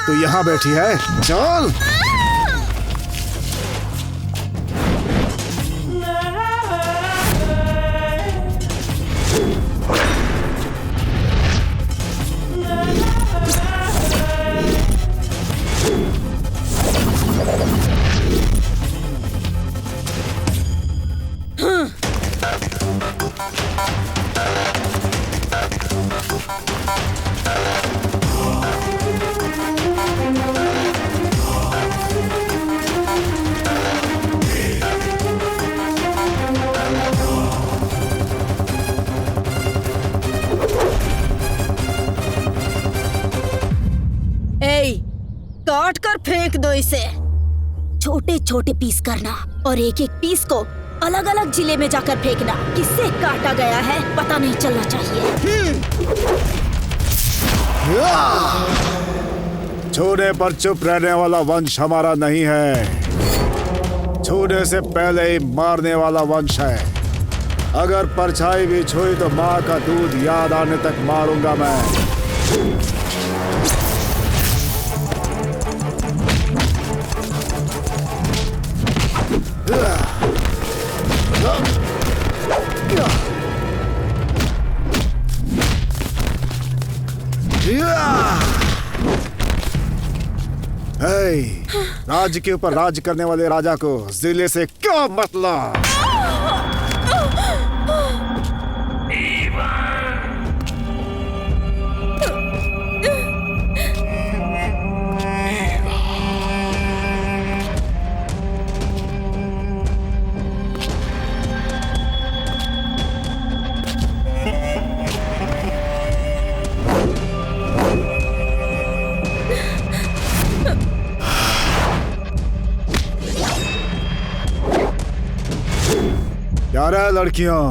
[SPEAKER 1] तू यहाँ बैठी है, चल।
[SPEAKER 6] काट कर फेंक दो इसे।
[SPEAKER 2] छोटे छोटे पीस करना और एक एक पीस को अलग अलग जिले में जाकर फेंकना। किससे काटा गया है पता नहीं चलना चाहिए।
[SPEAKER 1] छूने पर चुप रहने वाला वंश हमारा नहीं है, छूने से पहले ही मारने वाला वंश है। अगर परछाई भी छुई तो माँ का दूध याद आने तक मारूंगा मैं। राज्य के ऊपर राज करने वाले राजा को जिले से क्या मतलब? क्या रहा लड़कियों,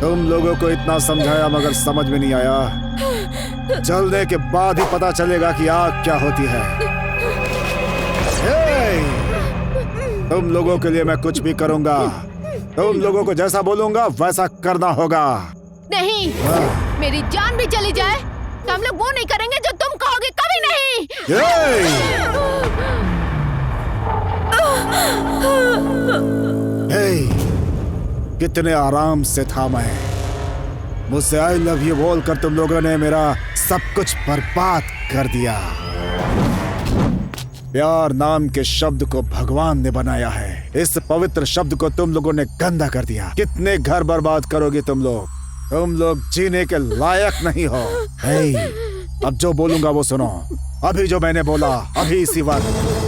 [SPEAKER 1] तुम लोगों को इतना समझाया मगर समझ में नहीं आया। जलने के बाद ही पता चलेगा कि आग क्या होती है। तुम लोगों के लिए मैं कुछ भी करूंगा। तुम लोगों को जैसा बोलूंगा वैसा करना होगा।
[SPEAKER 3] नहीं, मेरी जान भी चली जाए तो हम लोग वो नहीं करेंगे जो तुम कहोगे, कभी नहीं।
[SPEAKER 1] कितने आराम से था मैं। मुझसे आई लव यू बोलकर तुम लोगों ने मेरा सब कुछ बर्बाद कर दिया। प्यार नाम के शब्द को भगवान ने बनाया है, इस पवित्र शब्द को तुम लोगों ने गंदा कर दिया। कितने घर बर्बाद करोगे तुम लोग जीने के लायक नहीं हो। अब जो बोलूंगा वो सुनो। अभी जो मैंने बोला, अभी इसी वक्त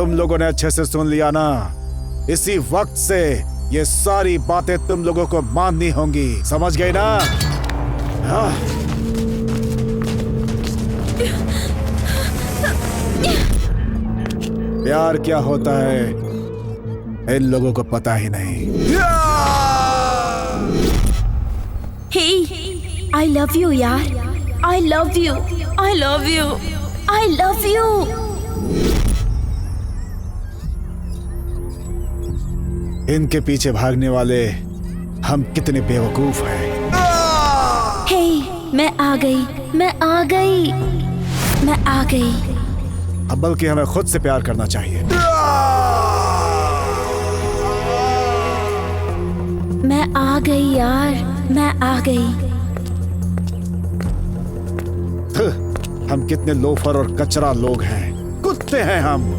[SPEAKER 1] तुम लोगों ने अच्छे से सुन लिया ना? इसी वक्त से ये सारी बातें तुम लोगों को माननी होंगी, समझ गए ना? हाँ। प्यार क्या होता है इन लोगों को पता ही नहीं।
[SPEAKER 2] हे, I love you यार, I love you, I love you, I love you।
[SPEAKER 1] इनके पीछे भागने वाले हम कितने बेवकूफ हैं।
[SPEAKER 2] हे, मैं आ गई, मैं आ गई, मैं आ गई।
[SPEAKER 1] अब बल्कि हमें खुद से प्यार करना चाहिए।
[SPEAKER 2] मैं आ गई यार, मैं आ गई।
[SPEAKER 1] हम कितने लोफर और कचरा लोग हैं, कुत्ते हैं हम।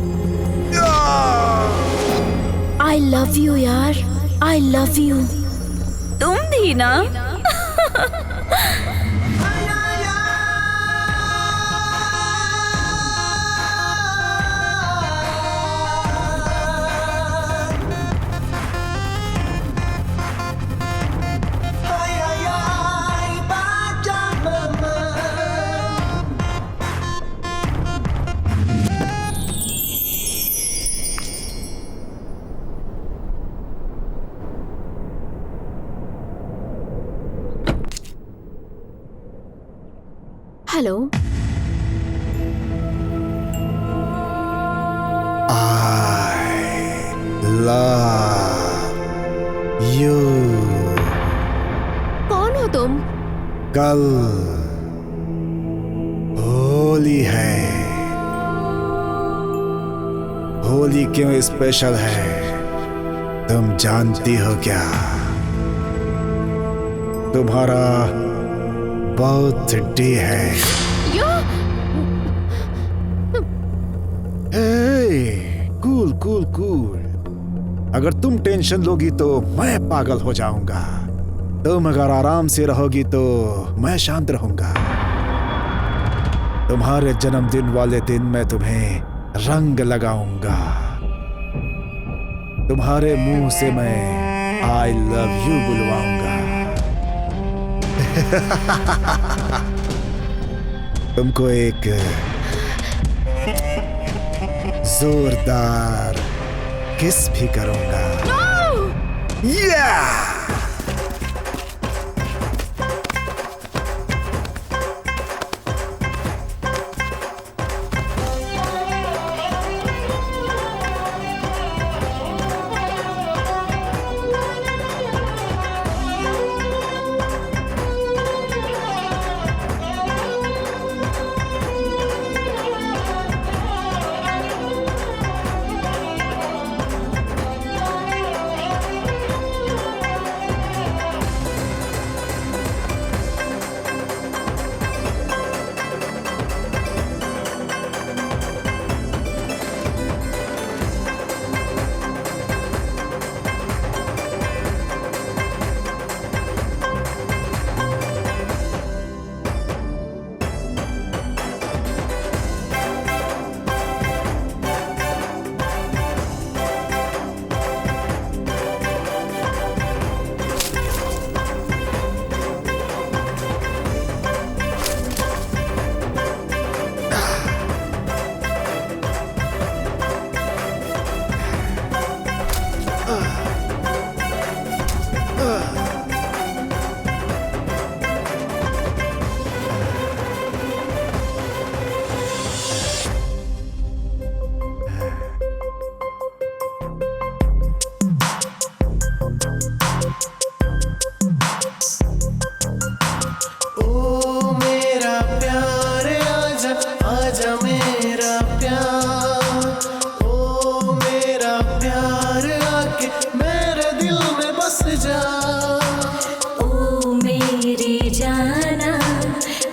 [SPEAKER 2] I love you यार, I love you। तुम भी ना? हेलो।
[SPEAKER 1] I love you।
[SPEAKER 3] कौन हो तुम?
[SPEAKER 1] कल होली है। होली क्यों स्पेशल है तुम जानती हो क्या? तुम्हारा बर्थडे है। Cool cool cool. अगर तुम टेंशन लोगी तो मैं पागल हो जाऊंगा। तुम अगर आराम से रहोगी तो मैं शांत रहूंगा। तुम्हारे जन्मदिन वाले दिन मैं तुम्हें रंग लगाऊंगा। तुम्हारे मुंह से मैं आई लव यू बुलवाऊंगा। तुमको एक जोरदार किस भी करूंगा। Yeah!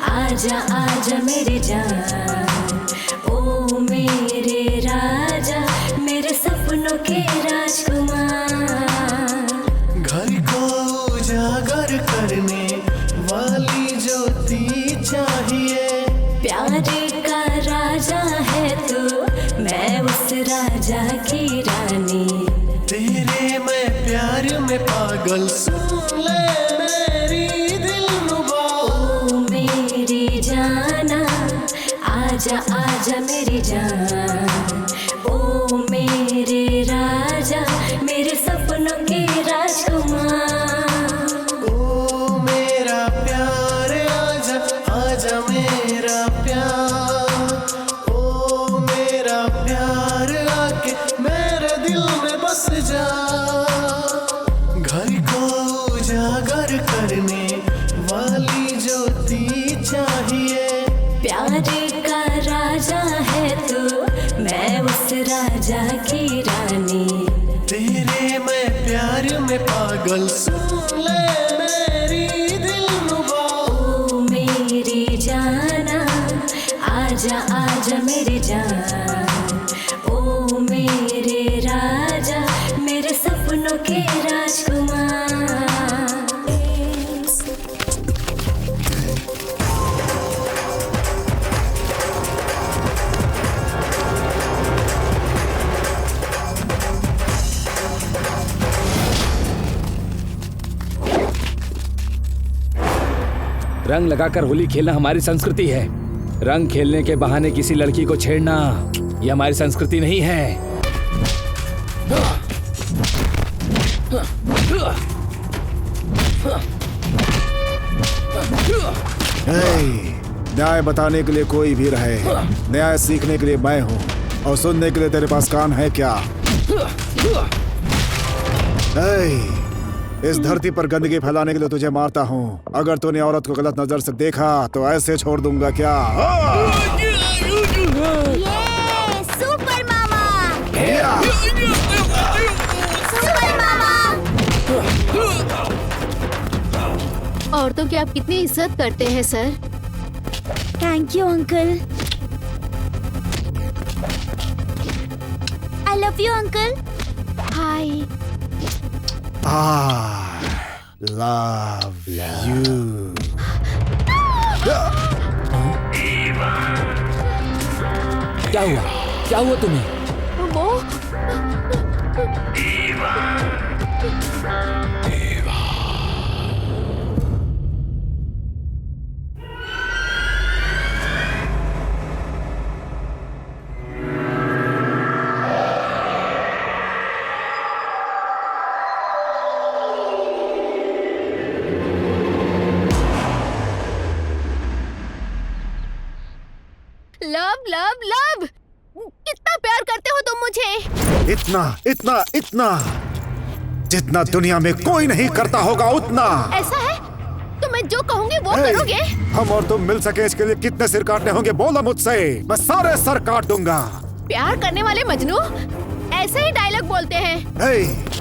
[SPEAKER 7] आजा आजा मेरे जान, ओ मेरे राजा, मेरे सपनों के राजकुमार।
[SPEAKER 8] घर को उजागर करने वाली ज्योति चाहिए।
[SPEAKER 7] प्यार का राजा है तू, मैं उस राजा
[SPEAKER 8] में पागल सुन ले मेरी दिलरुबा।
[SPEAKER 7] ओ मेरी जाना आजा आजा मेरी जान, ओ मेरे राजा मेरे सपनों के राजकुमार।
[SPEAKER 8] ओ मेरा प्यार आजा आजा मेरा प्यार, ओ मेरा प्यार आके मेरे दिल में बस जा। घर को उजागर करने वाली ज्योति चाहिए।
[SPEAKER 7] प्यार का राजा है तू, मैं उस राजा की रानी।
[SPEAKER 8] तेरे मैं प्यार में पागल सुन ले मेरी दिलरुबा।
[SPEAKER 7] ओ मेरी जाना आजा आजा मेरी जान, ओ मेरे राजा मेरे सपनों के राजकुमार।
[SPEAKER 4] रंग लगाकर होली खेलना हमारी संस्कृति है। रंग खेलने के बहाने किसी लड़की को छेड़ना ये हमारी संस्कृति नहीं है।
[SPEAKER 1] न्याय बताने के लिए कोई भी रहे, न्याय सीखने के लिए मैं हूँ और सुनने के लिए तेरे पास कान है क्या? इस धरती पर गंदगी फैलाने के लिए तुझे मारता हूँ। अगर तूने औरत को गलत नजर से देखा तो ऐसे छोड़ दूंगा क्या?
[SPEAKER 2] सुपर मामा, सुपर मामा।
[SPEAKER 3] औरतों की आप कितनी इज्जत करते हैं sir.
[SPEAKER 2] Thank you uncle. I love you uncle. Hi.
[SPEAKER 1] Love you.
[SPEAKER 4] क्या हुआ? क्या हुआ तुम्हें?
[SPEAKER 3] वो लव लव लव, कितना प्यार करते हो तुम मुझे।
[SPEAKER 1] इतना इतना इतना जितना दुनिया में कोई नहीं करता होगा उतना।
[SPEAKER 3] ऐसा है तो मैं जो कहूँगी वो करोगे।
[SPEAKER 1] हम और तुम मिल सके इसके लिए कितने सिर काटने होंगे बोलो मुझसे, मैं सारे सर काट दूंगा।
[SPEAKER 3] प्यार करने वाले मजनू ऐसे ही डायलॉग बोलते हैं।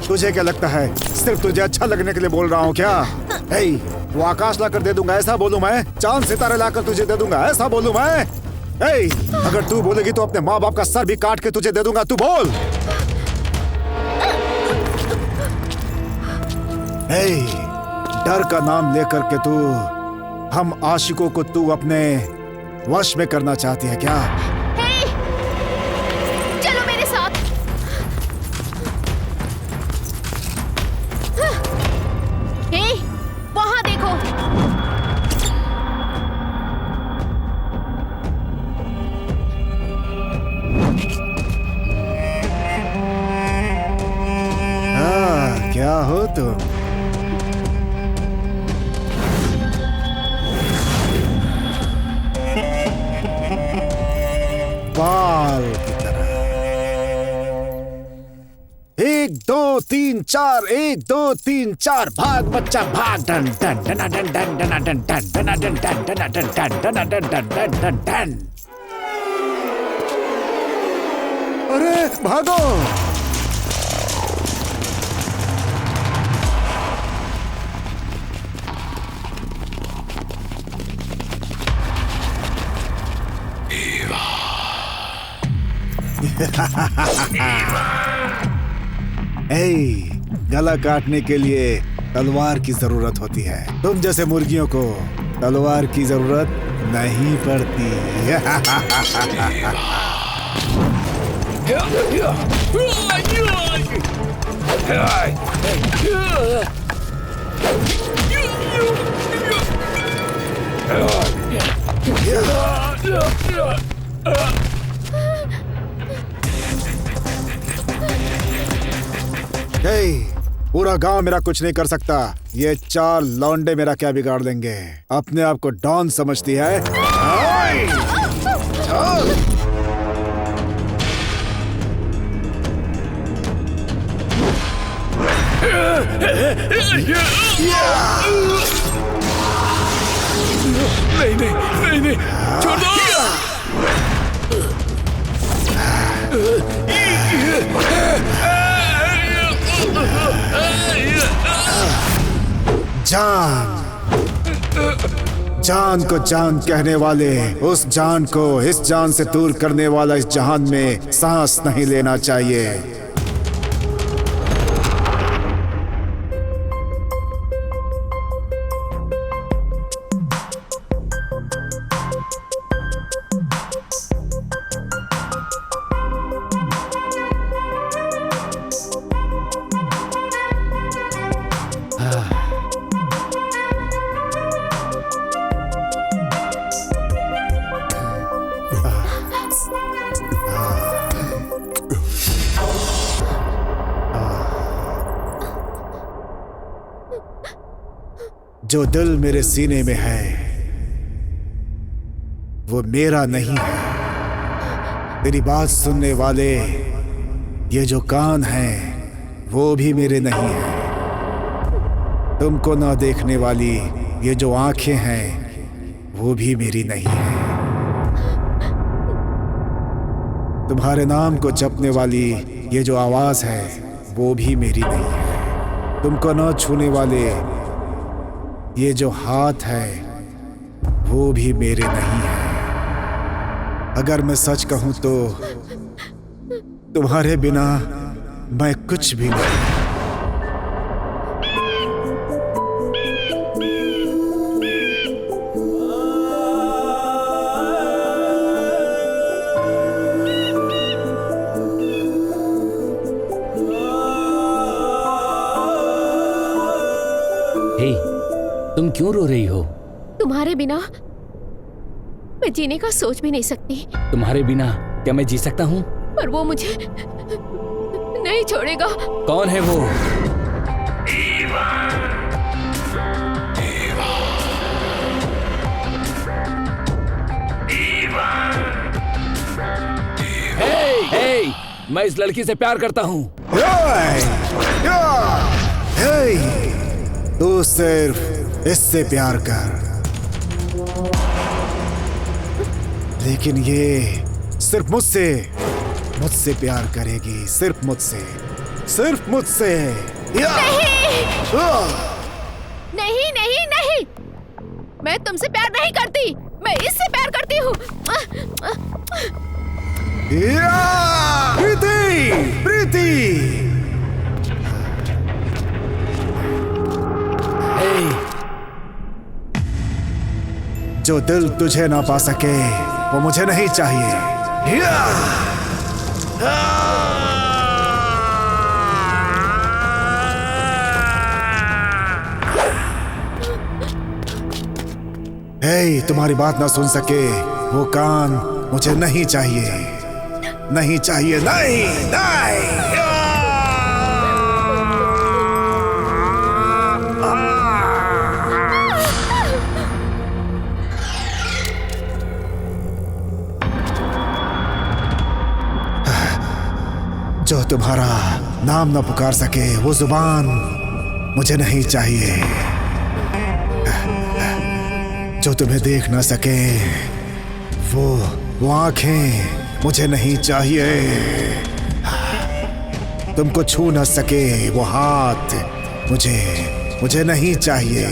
[SPEAKER 1] तुझे क्या लगता है सिर्फ तुझे अच्छा लगने के लिए बोल रहा हूँ क्या? वो आकाश लाकर दे दूंगा ऐसा बोलूं मैं? चांद सितारे लाकर तुझे दे दूंगा ऐसा बोलूं मैं? अगर तू बोलेगी तो अपने माँ बाप का सर भी काट के तुझे दे दूंगा। तू बोल। डर का नाम लेकर के तू हम आशिकों को तू अपने वश में करना चाहती है क्या?
[SPEAKER 3] चलो मेरे साथ। वहां देखो।
[SPEAKER 1] क्या हो तुम? बाल की तरह। 1 2 3 4 1 2 3 4 भाग बच्चा भाग। Done done done done done done done done done done done done done done done done done done done. अरे भागो। गला काटने के लिए तलवार की जरूरत होती है, तुम जैसे मुर्गियों को तलवार की जरूरत नहीं पड़ती। पूरा गांव मेरा कुछ नहीं कर सकता। ये 4 लौंडे मेरा क्या बिगाड़ देंगे? अपने आप को डॉन समझती है?
[SPEAKER 4] नहीं नहीं नहीं नहीं, छोड़ दो।
[SPEAKER 1] जान को जान कहने वाले उस जान को इस जान से दूर करने वाला इस जहान में सांस नहीं लेना चाहिए। जो दिल मेरे सीने में है वो मेरा नहीं है। तेरी बात सुनने वाले ये जो कान हैं वो भी मेरे नहीं है। तुमको ना देखने वाली ये जो आंखें हैं वो भी मेरी नहीं है। तुम्हारे नाम को जपने वाली ये जो आवाज है वो भी मेरी नहीं है। तुमको ना छूने वाले ये जो हाथ है वो भी मेरे नहीं है। अगर मैं सच कहूं तो तुम्हारे बिना मैं कुछ भी नहीं।
[SPEAKER 4] तुम क्यों रो रही हो?
[SPEAKER 3] तुम्हारे बिना मैं जीने का सोच भी नहीं सकती।
[SPEAKER 4] तुम्हारे बिना क्या मैं जी सकता हूँ?
[SPEAKER 3] पर वो मुझे नहीं छोड़ेगा।
[SPEAKER 4] कौन है वो? हे, मैं इस लड़की से प्यार करता हूँ।
[SPEAKER 1] तू सिर्फ इससे प्यार कर, लेकिन ये सिर्फ मुझसे प्यार करेगी। सिर्फ मुझसे।
[SPEAKER 3] नहीं नहीं नहीं, मैं तुमसे प्यार नहीं करती, मैं इससे प्यार करती हूँ।
[SPEAKER 1] प्रीति। जो दिल तुझे ना पा सके वो मुझे नहीं चाहिए। तुम्हारी बात ना सुन सके वो कान मुझे नहीं चाहिए। नहीं। जो तुम्हारा नाम न पुकार सके वो जुबान मुझे नहीं चाहिए। जो तुम्हें देख ना सके वो आंखें मुझे नहीं चाहिए। तुमको छू ना सके वो हाथ मुझे नहीं चाहिए।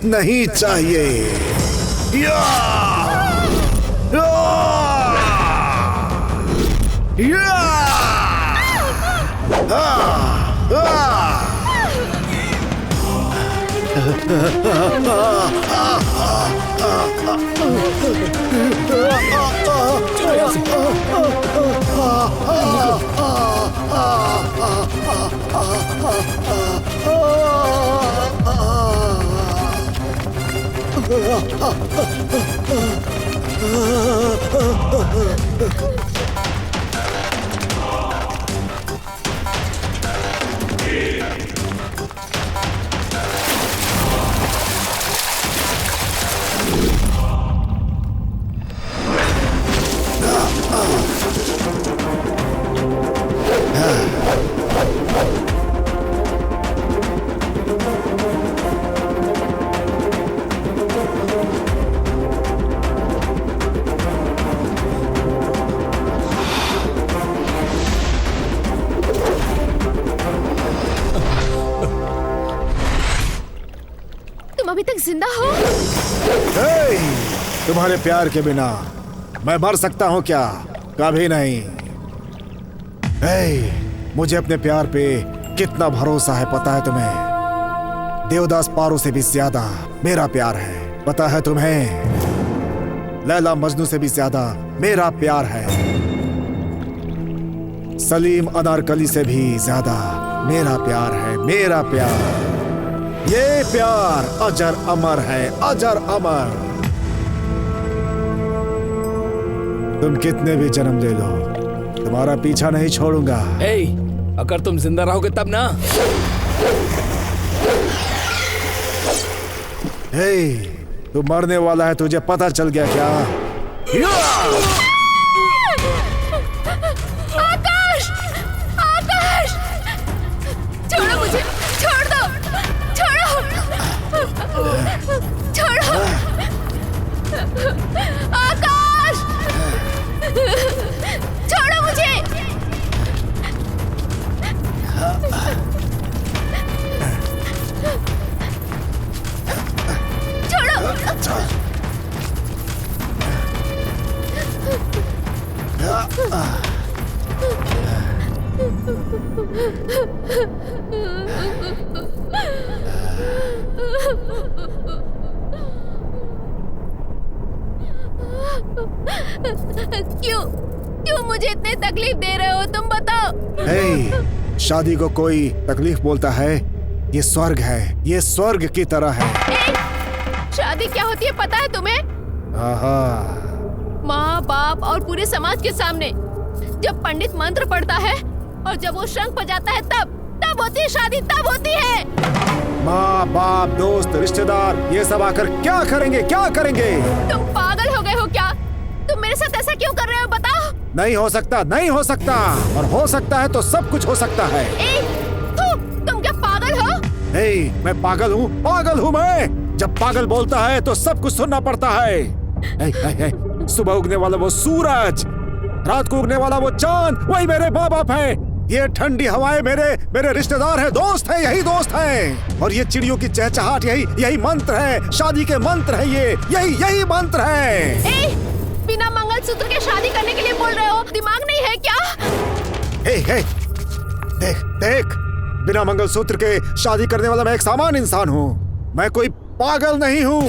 [SPEAKER 1] नहीं चाहिए।
[SPEAKER 3] तुम अभी तक जिंदा हो?
[SPEAKER 1] हे, तुम्हारे प्यार के बिना मैं मर सकता हूँ क्या? कभी नहीं। हे, मुझे अपने प्यार पे कितना भरोसा है पता है तुम्हें? देवदास पारो से भी ज्यादा मेरा प्यार है, पता है तुम्हें? लैला मजनू से भी ज्यादा मेरा प्यार है। सलीम अनारकली से भी ज्यादा मेरा प्यार है, मेरा प्यार। ये प्यार अजर अमर है, अजर अमर। तुम कितने भी जन्म ले लो, तुम्हारा पीछा नहीं छोड़ूंगा।
[SPEAKER 4] ए, अगर तुम जिंदा रहोगे तब ना।
[SPEAKER 1] हे, तू मरने वाला है, तुझे पता चल गया क्या?
[SPEAKER 3] आकाश! आकाश! छोड़ो मुझे! छोड़ दो! छोड़ो! छोड़ो! आकाश! छोड़ो मुझे! क्यों मुझे इतनी तकलीफ दे रहे हो? तुम बताओ।
[SPEAKER 1] हे, शादी को कोई तकलीफ बोलता है? ये स्वर्ग है, ये स्वर्ग की तरह है।
[SPEAKER 3] शादी क्या होती है पता है तुम्हें?
[SPEAKER 1] आहा।
[SPEAKER 3] माँ बाप और पूरे समाज के सामने जब पंडित मंत्र पढ़ता है और जब वो शंख बजाता है तब होती है शादी, तब होती है।
[SPEAKER 1] माँ बाप दोस्त रिश्तेदार ये सब आकर क्या करेंगे, क्या करेंगे?
[SPEAKER 3] तुम पागल हो गए हो क्या? तुम मेरे साथ ऐसा क्यों कर रहे हो बताओ?
[SPEAKER 1] नहीं हो सकता, नहीं हो सकता, और हो सकता है तो सब कुछ हो सकता है।
[SPEAKER 3] तुम क्या पागल हो?
[SPEAKER 1] मैं पागल हूँ, पागल हूँ मैं। जब पागल बोलता है तो सब कुछ सुनना पड़ता है। सुबह उगने वाला वो सूरज, रात को उगने वाला वो चांद, वही मेरे माँ बाप है। ये ठंडी हवाएं मेरे रिश्तेदार हैं, दोस्त हैं, यही दोस्त हैं। और ये चिड़ियों की चहचहाट यही मंत्र है, शादी के मंत्र है, यही मंत्र है।
[SPEAKER 3] बिना मंगलसूत्र के शादी करने के लिए बोल रहे हो? दिमाग नहीं है क्या?
[SPEAKER 1] देख, बिना मंगलसूत्र के शादी करने वाला मैं एक सामान्य इंसान हूँ, मैं कोई पागल नहीं हूँ।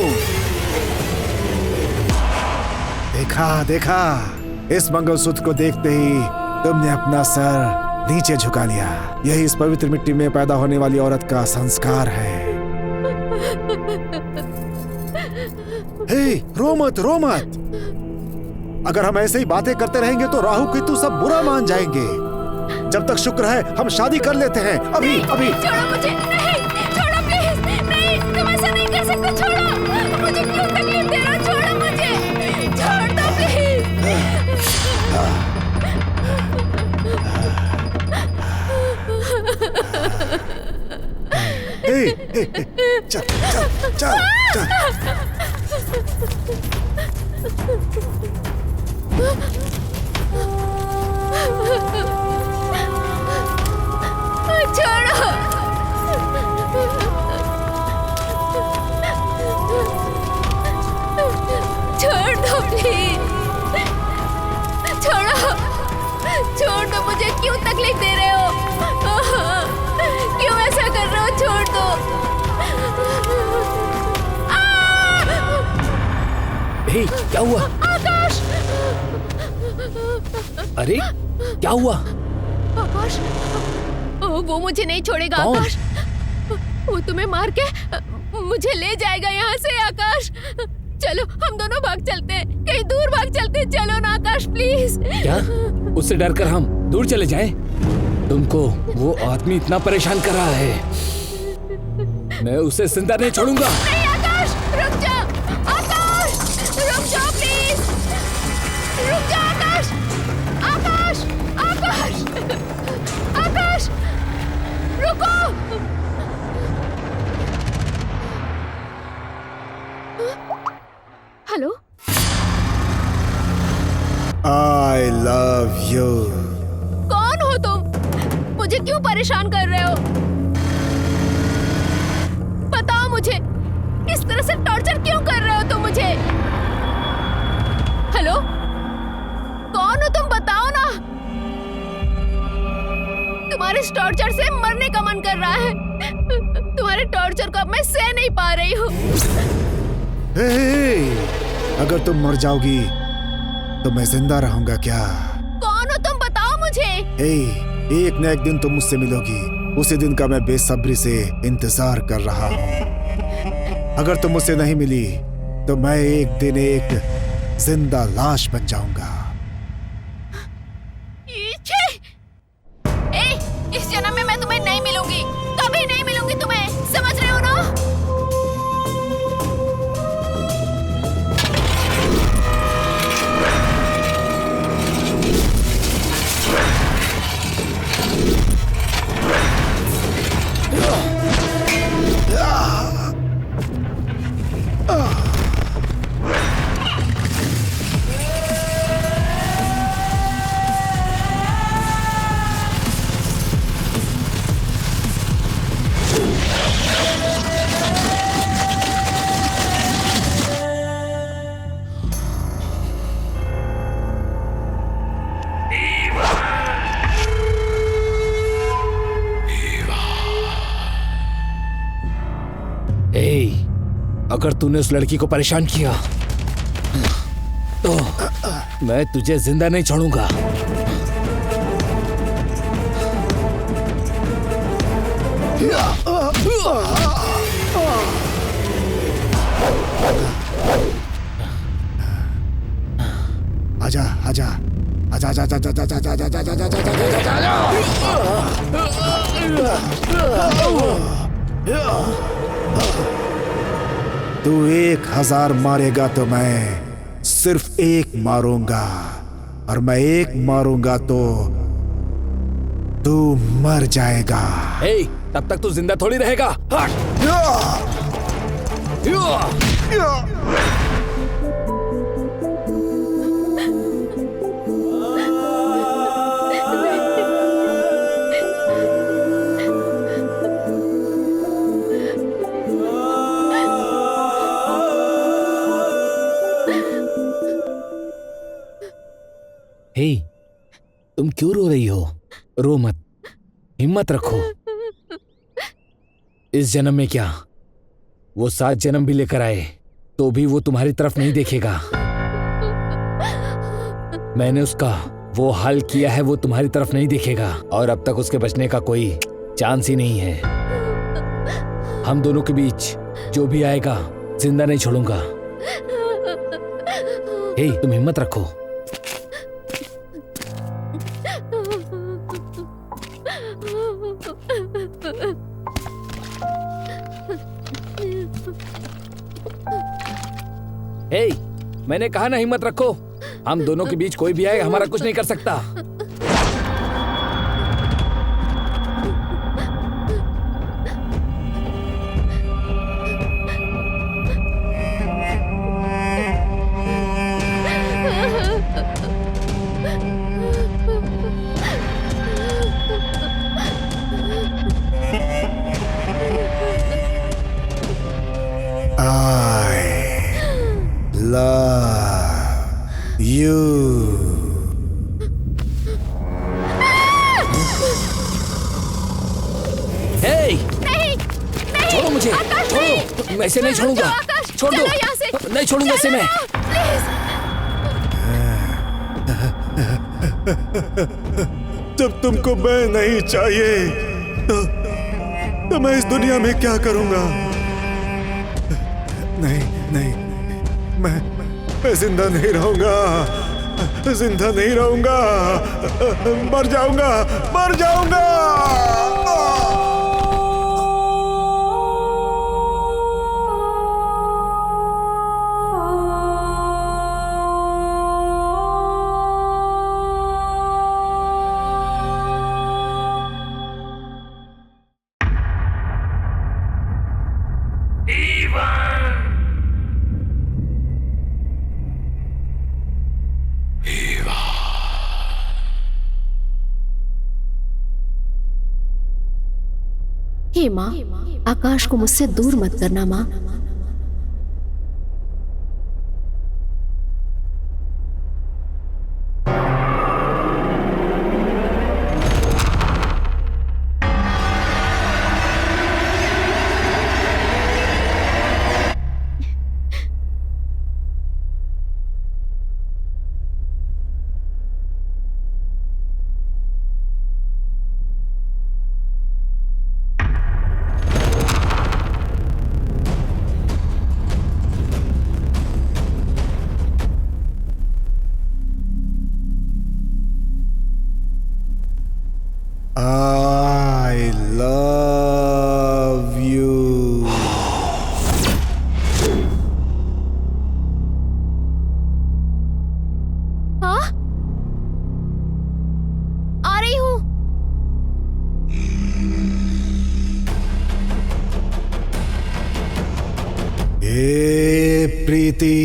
[SPEAKER 1] देखा, इस मंगलसूत्र को देखते ही तुमने अपना सर नीचे झुका लिया। यही इस पवित्र मिट्टी में पैदा होने वाली औरत का संस्कार है। रो मत। अगर हम ऐसे ही बातें करते रहेंगे तो राहु केतु सब बुरा मान जाएंगे। जब तक शुक्र है हम शादी कर लेते हैं। अभी
[SPEAKER 3] छोड़ो मुझे, नहीं, छोड़ो प्लीज, नहीं, तुम ऐसा नहीं कर सकते, छोड़ो मुझे, क्यों तकलीफ दे रहे हो? छोड़ो मुझे, छोड़ दो प्लीज।
[SPEAKER 1] चल।
[SPEAKER 3] छोड़ दो प्लीज, छोड़ दो मुझे, क्यों तकलीफ दे रहे हो? क्यों ऐसा कर रहे हो? छोड़ दो।
[SPEAKER 4] क्या हुआ?
[SPEAKER 3] आकाश!
[SPEAKER 4] अरे क्या हुआ?
[SPEAKER 3] आकाश! ओ वो मुझे नहीं छोड़ेगा
[SPEAKER 4] कौन?
[SPEAKER 3] आकाश। वो तुम्हें मार के मुझे ले जाएगा यहाँ से आकाश। चलो हम दोनों भाग चलते हैं, कहीं दूर भाग चलते हैं। चलो ना आकाश प्लीज।
[SPEAKER 4] क्या उससे डर कर हम दूर चले जाएं? तुमको वो आदमी इतना परेशान कर रहा है, मैं उसे जिंदा नहीं छोड़ूंगा।
[SPEAKER 3] नहीं आकाश, रुक जा। आकाश रुक जा प्लीज, रुक जा आकाश। आकाश आकाश आकाश रुको। Hello,
[SPEAKER 1] I love you.
[SPEAKER 3] कौन हो तुम? मुझे क्यों परेशान कर रहे हो? बताओ मुझे, इस तरह से टॉर्चर क्यों कर रहे हो तुम मुझे? हेलो, कौन हो तुम? बताओ ना। तुम्हारे इस टॉर्चर से मरने का मन कर रहा है। तुम्हारे टॉर्चर को अब मैं सह नहीं पा रही हूँ।
[SPEAKER 1] अगर तुम मर जाओगी तो मैं जिंदा रहूंगा क्या?
[SPEAKER 3] कौन हो तुम? बताओ मुझे।
[SPEAKER 1] एक न एक दिन तुम मुझसे मिलोगी, उसी दिन का मैं बेसब्री से इंतजार कर रहा हूँ। अगर तुम मुझसे नहीं मिली तो मैं एक दिन एक जिंदा लाश बन जाऊंगा।
[SPEAKER 3] इस जन्म में मैं तुम्हें नहीं मिलूंगी, कभी नहीं मिलूंगी तुम्हें, समझ रहे हो ना?
[SPEAKER 4] अगर तूने उस लड़की को परेशान किया तो मैं तुझे जिंदा नहीं छोड़ूंगा।
[SPEAKER 1] आजा आजा आजा आजा आजा आजा आजा आजा आजा आजा आजा आजा। तू 1000 मारेगा तो मैं सिर्फ एक मारूंगा, और मैं एक मारूंगा तो तू मर जाएगा।
[SPEAKER 4] तब तक तू जिंदा थोड़ी रहेगा। तुम क्यों रो रही हो? रो मत, हिम्मत रखो। इस जन्म में क्या, वो 7 जन्म भी लेकर आए तो भी वो तुम्हारी तरफ नहीं देखेगा। मैंने उसका वो हाल किया है, वो तुम्हारी तरफ नहीं देखेगा, और अब तक उसके बचने का कोई चांस ही नहीं है। हम दोनों के बीच जो भी आएगा जिंदा नहीं छोड़ूंगा। तुम हिम्मत रखो। मैंने कहा ना हिम्मत रखो। हम दोनों के बीच कोई भी आए हमारा कुछ नहीं कर सकता।
[SPEAKER 1] love you.
[SPEAKER 4] Hey!
[SPEAKER 3] नहीं,
[SPEAKER 4] छोड़ो मुझे, छोड़ो, मैं इसे नहीं छोड़ूंगा, छोड़ दो, नहीं छोड़ूंगा इसे मैं।
[SPEAKER 1] जब तुमको मैं नहीं चाहिए तो मैं इस दुनिया में क्या करूंगा? नहीं नहीं, मैं जिंदा नहीं रहूंगा, जिंदा नहीं रहूंगा, मर जाऊंगा, मर जाऊंगा।
[SPEAKER 3] हे माँ, आकाश को मुझसे दूर मत करना माँ।
[SPEAKER 1] I love you.
[SPEAKER 3] हाँ? आ रही हूँ।
[SPEAKER 1] हे प्रीति,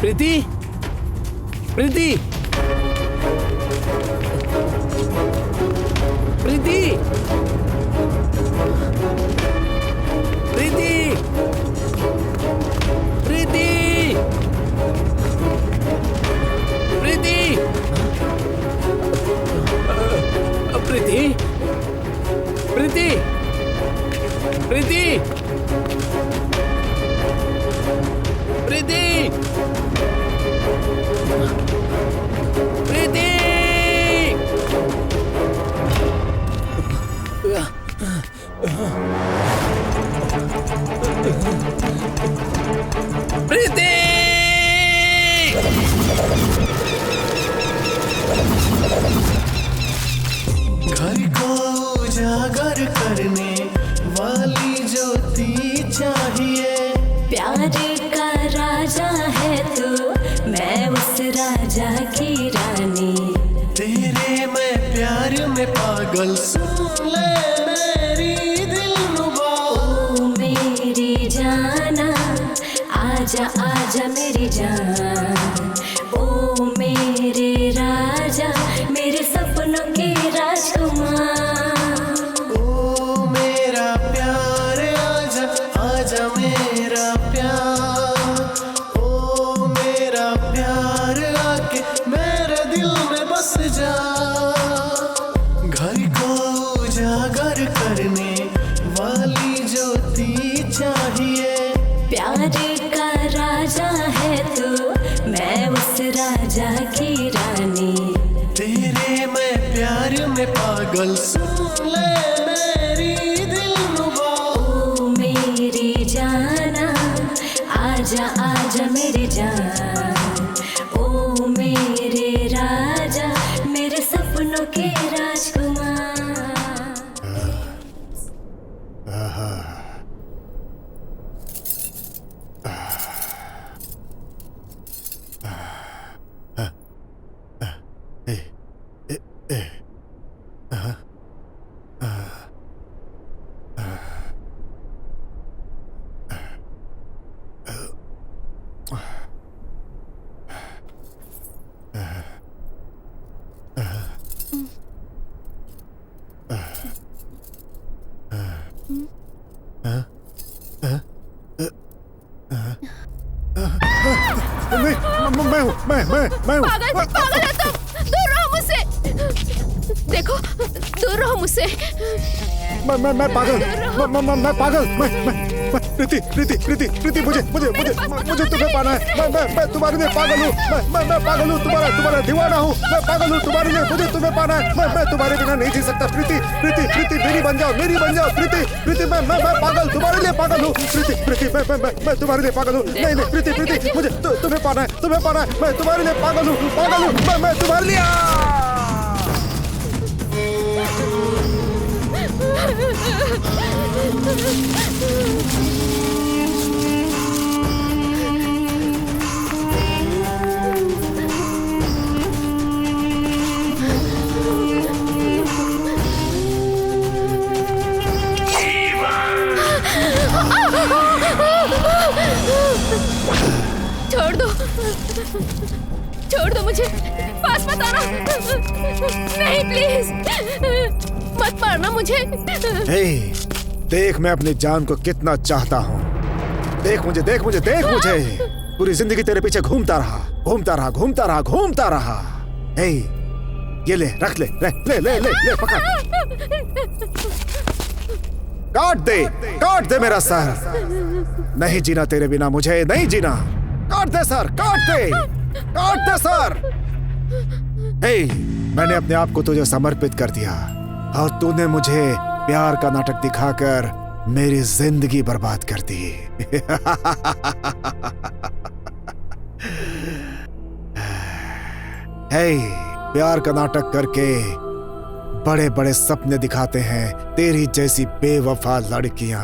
[SPEAKER 4] प्रीति, प्रीति, प्रीति, प्रीति, प्रीति, प्रीति, प्रीति, प्रीति, प्रीति, प्रीति, प्रीति,
[SPEAKER 8] घर को उजागर करने वाली ज्योति चाहिए।
[SPEAKER 7] प्यार का राजा है तू, मैं उस राजा की रानी।
[SPEAKER 8] तेरे मैं प्यार में पागल, सुन ले मेरी दिलरुबा।
[SPEAKER 7] ओ मेरी जाना, आजा आजा मेरी जान। ओ मेरे राजा, मेरे सपनों के राजकुमार।
[SPEAKER 8] ओ मेरा प्यार, आजा आजा मेरा प्यार। ओ मेरा प्यार, आके मेरे दिल में बस जा। घर को उजागर करने वाली ज्योति चाहिए।
[SPEAKER 7] प्यार का राजा है तू, मैं उस राजा की रानी।
[SPEAKER 8] तेरे मैं प्यार में पागल, सुन ले मेरी दिलरुबा।
[SPEAKER 7] ओ मेरी जाना, आजा आजा मेरी जान। ओ मेरे राजा, मेरे सपनों के राजकुमार।
[SPEAKER 3] पागल पागल हो तुम, दूर रहो मुझसे। देखो, दूर रहो मुझसे।
[SPEAKER 1] मैं पागल प्रीति मुझे तुम्हें पाना है। मैं तुम्हारे लिए पागल हूँ। मैं पागल हूँ, तुम्हारा दीवाना हूँ। मैं पागल हूँ तुम्हारे लिए, मुझे तुम्हें पाना है। मैं तुम्हारे बिना नहीं जी सकता। प्रीति मेरी बन जाओ प्रीति। मैं पागल, तुम्हारे लिए पागल हूँ। प्रीति मैं तुम्हारे लिए पागल हूँ। नहीं प्रीति मुझे तुम्हें पाना है। मैं तुम्हारे लिए पागल हूँ। मैं तुम्हारे लिए
[SPEAKER 3] छोड़ दो मुझे, पास मत आना। नहीं प्लीज, मत मारना मुझे।
[SPEAKER 1] देख मैं अपनी जान को कितना चाहता हूँ। देख मुझे। पूरी जिंदगी तेरे पीछे घूमता रहा। ये ले, रख ले, पकड़। काट दे मेरा सर। नहीं जीना तेरे बिना, मुझे नहीं जीना। काट दे सर। मैंने अपने आप को तुझे समर्पित कर दिया और तूने मुझे प्यार का नाटक दिखाकर मेरी जिंदगी बर्बाद कर दी। प्यार का नाटक करके बड़े बड़े सपने दिखाते हैं तेरी जैसी बेवफा लड़कियां।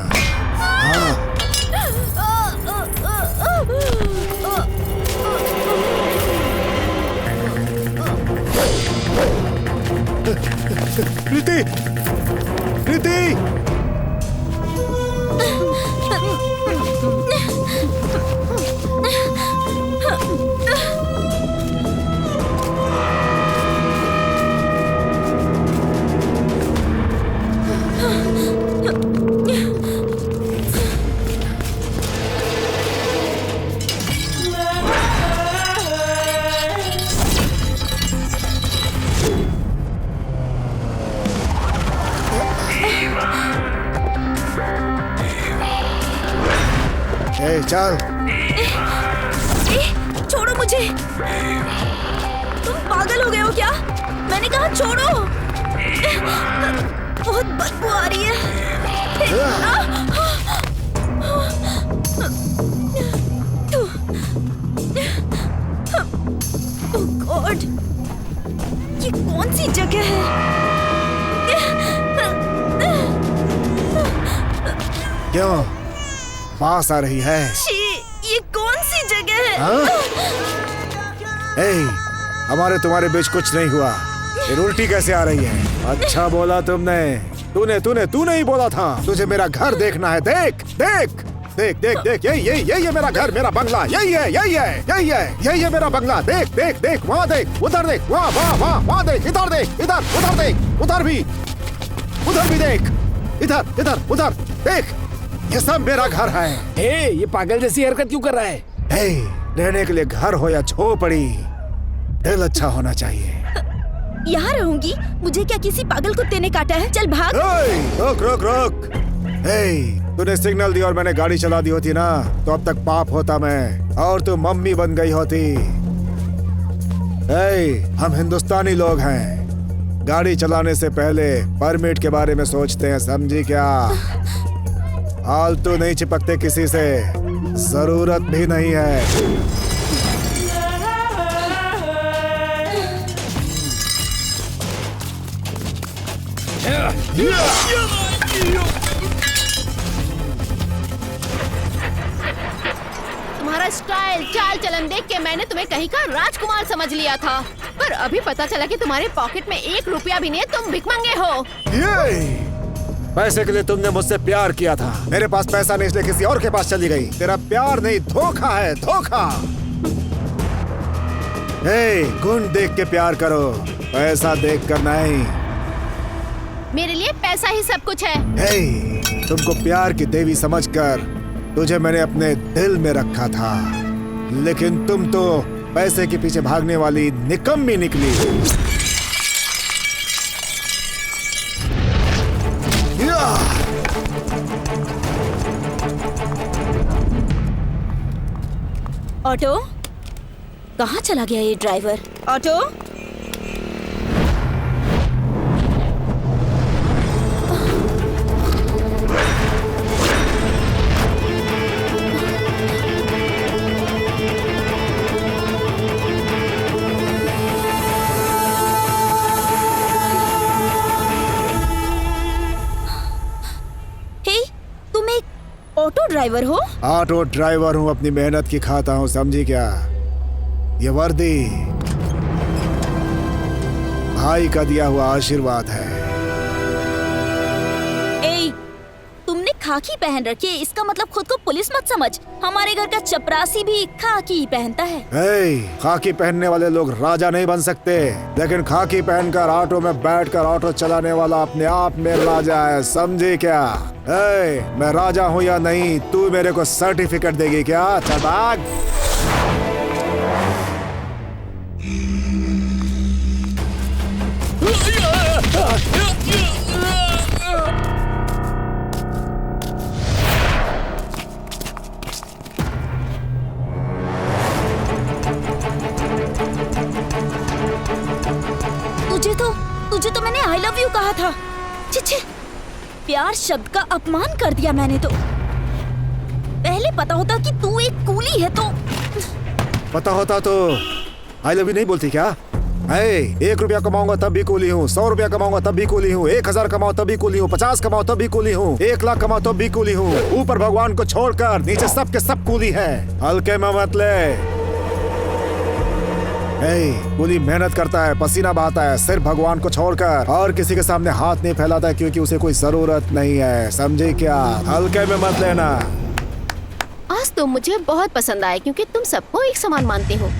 [SPEAKER 1] हाँ। प्रीति चल।
[SPEAKER 2] छोड़ो मुझे। तुम पागल हो गए हो क्या? मैंने कहा छोड़ो। बहुत बदबू आ रही है। ओह गॉड, ये कौन सी जगह है?
[SPEAKER 1] क्यों पास आ रही है?
[SPEAKER 2] ये कौन सी जगह है?
[SPEAKER 1] हमारे तुम्हारे बीच कुछ नहीं हुआ। ये उल्टी कैसे आ रही है? अच्छा बोला तुमने। तूने ही बोला था। तुझे मेरा घर देखना है। देख यही है मेरा घर, मेरा बंगला। यही है मेरा बंगला। देख वहाँ देख, उधर देख, वहाँ देख, इधर देख, उधर देख, उधर भी देख, इधर उधर देख। ये सब मेरा घर है।
[SPEAKER 4] ये पागल जैसी हरकत क्यों कर रहा है?
[SPEAKER 1] रहने के लिए घर हो या झोपड़ी, दिल अच्छा होना चाहिए।
[SPEAKER 2] यहाँ रहूंगी? मुझे क्या किसी पागल कुत्ते ने काटा है? चल भाग।
[SPEAKER 1] रोक। तूने सिग्नल दिया और मैंने गाड़ी चला दी होती ना, तो अब तक पाप होता मैं और तू मम्मी बन गई होती। हम हिंदुस्तानी लोग हैं। गाड़ी चलाने से पहले परमिट के बारे में सोचते हैं, समझी क्या? फालतू नहीं चिपकते किसी से, जरूरत भी नहीं है।
[SPEAKER 3] तुम्हारा स्टाइल, चाल चलन देख के मैंने तुम्हें कहीं का राजकुमार समझ लिया था, पर अभी पता चला कि तुम्हारे पॉकेट में 1 रुपया भी नहीं है। तुम भिखमंगे हो।
[SPEAKER 1] पैसे के लिए तुमने मुझसे प्यार किया था। मेरे पास पैसा नहीं, इसलिए किसी और के पास चली गई। तेरा प्यार नहीं, धोखा है, धोखा। गुण देख के प्यार करो, पैसा देख कर नहीं।
[SPEAKER 3] मेरे लिए पैसा ही सब कुछ है।
[SPEAKER 1] तुमको प्यार की देवी समझकर तुझे मैंने अपने दिल में रखा था, लेकिन तुम तो पैसे के पीछे भागने वाली निकम्मी निकली।
[SPEAKER 2] ऑटो, कहाँ चला गया ये ड्राइवर? ऑटो, ऑटो ड्राइवर हो?
[SPEAKER 1] ऑटो ड्राइवर हूँ, अपनी मेहनत की खाता हूँ, समझी क्या? ये वर्दी भाई का दिया हुआ आशीर्वाद है।
[SPEAKER 2] ए, तुमने खाकी पहन रखी है, इसका मतलब खुद को पुलिस मत समझ। हमारे घर का चपरासी भी खाकी पहनता है।
[SPEAKER 1] खाकी पहनने वाले लोग राजा नहीं बन सकते, लेकिन खाकी पहनकर ऑटो में बैठकर ऑटो चलाने वाला अपने आप में राजा है, समझी क्या? मैं राजा हूँ या नहीं, तू मेरे को सर्टिफिकेट देगी क्या? चल भाग।
[SPEAKER 2] तुझे तो मैंने आई लव यू कहा था। छी, प्यार शब्द का अपमान कर दिया मैंने तो। पहले पता होता कि तू एक कूली है तो।
[SPEAKER 1] पता होता तो आई लव यू नहीं बोलती क्या? 1 रुपया कमाऊंगा तब भी कूली हूँ, 100 रुपया कमाऊंगा तब भी कूली हूँ, 1000 कमाओ तब भी कूली हूँ, 50 कमाओ तब भी कूली हूँ, 1 लाख कमाओ तब भी कूली हूँ। ऊपर भगवान को छोड़कर नीचे सब के सब कूली है। हल्के में मत ले। कूली मेहनत करता है, पसीना बहाता है, सिर्फ भगवान को छोड़कर और किसी के सामने हाथ नहीं फैलाता है, क्योंकि उसे कोई जरूरत नहीं है, समझे क्या? हल्के में मत लेना।
[SPEAKER 3] आज तुम मुझे बहुत पसंद आए, क्योंकि तुम सबको एक समान मानते हो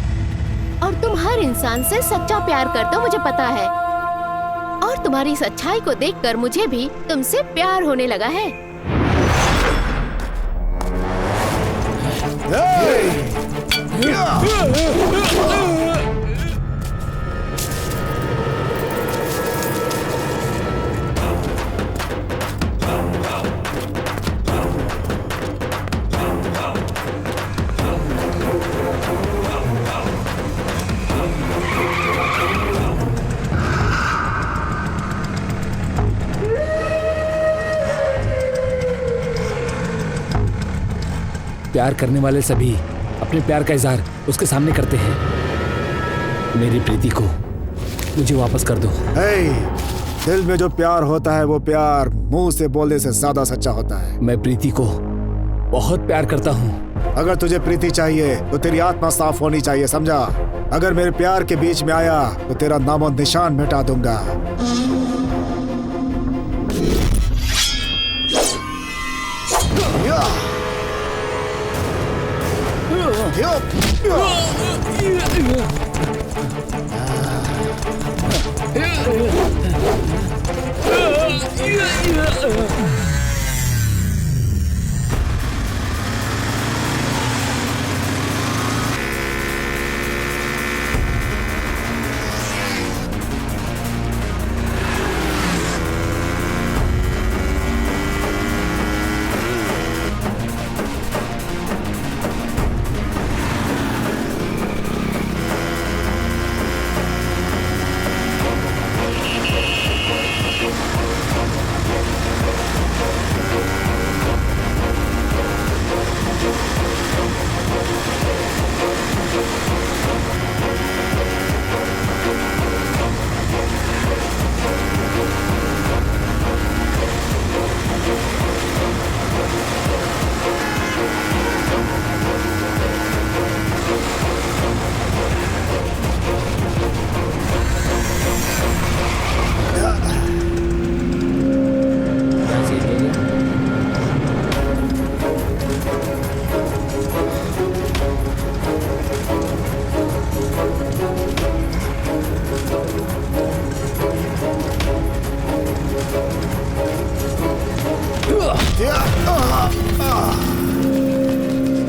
[SPEAKER 3] और तुम हर इंसान से सच्चा प्यार करते हो, मुझे पता है। और तुम्हारी इस अच्छाई को देखकर मुझे भी तुमसे प्यार होने लगा है।
[SPEAKER 4] प्यार करने वाले सभी अपने प्यार का इजहार उसके सामने करते हैं। मेरी प्रीति को मुझे वापस कर दो।
[SPEAKER 1] दिल में जो प्यार होता है वो प्यार मुंह से बोलने से ज्यादा सच्चा होता है।
[SPEAKER 4] मैं प्रीति को बहुत प्यार करता हूँ।
[SPEAKER 1] अगर तुझे प्रीति चाहिए तो तेरी आत्मा साफ होनी चाहिए, समझा? अगर मेरे प्यार के बीच में आया तो तेरा नामो निशान मिटा दूंगा।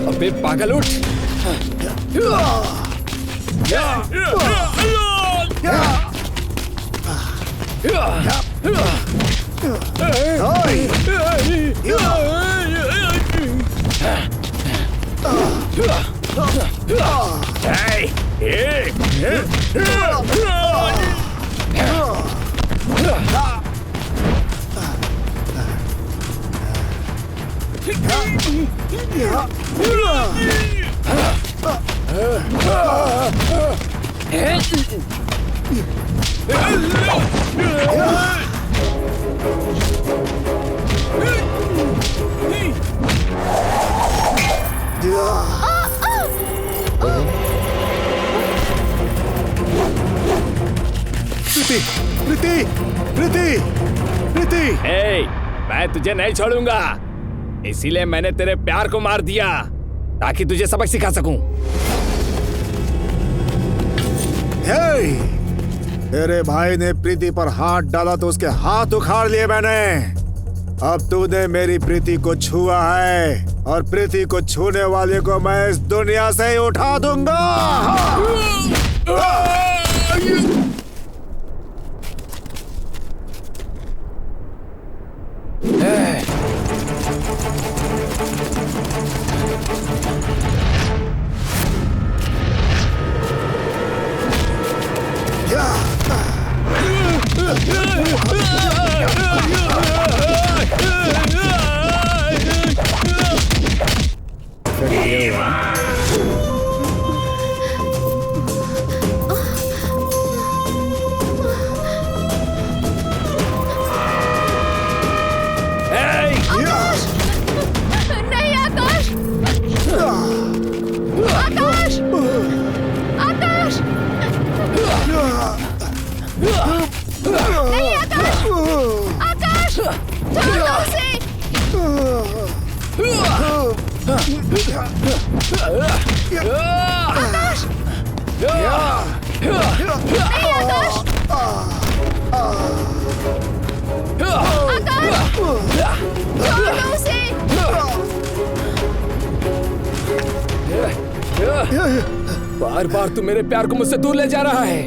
[SPEAKER 4] अबे पागल उठ।
[SPEAKER 1] प्रीति, प्रीति, प्रीति, प्रीति।
[SPEAKER 4] ए, मैं तुझे नहीं छोड़ूंगा, इसीलिए मैंने तेरे प्यार को मार दिया ताकि तुझे सबक सिखा सकूं।
[SPEAKER 1] हे, तेरे भाई ने प्रीति पर हाथ डाला तो उसके हाथ उखाड़ लिए मैंने। अब तूने मेरी प्रीति को छुआ है और प्रीति को छूने वाले को मैं इस दुनिया से ही उठा दूंगा।
[SPEAKER 4] बार बार तू मेरे प्यार को मुझसे दूर ले जा रहा है।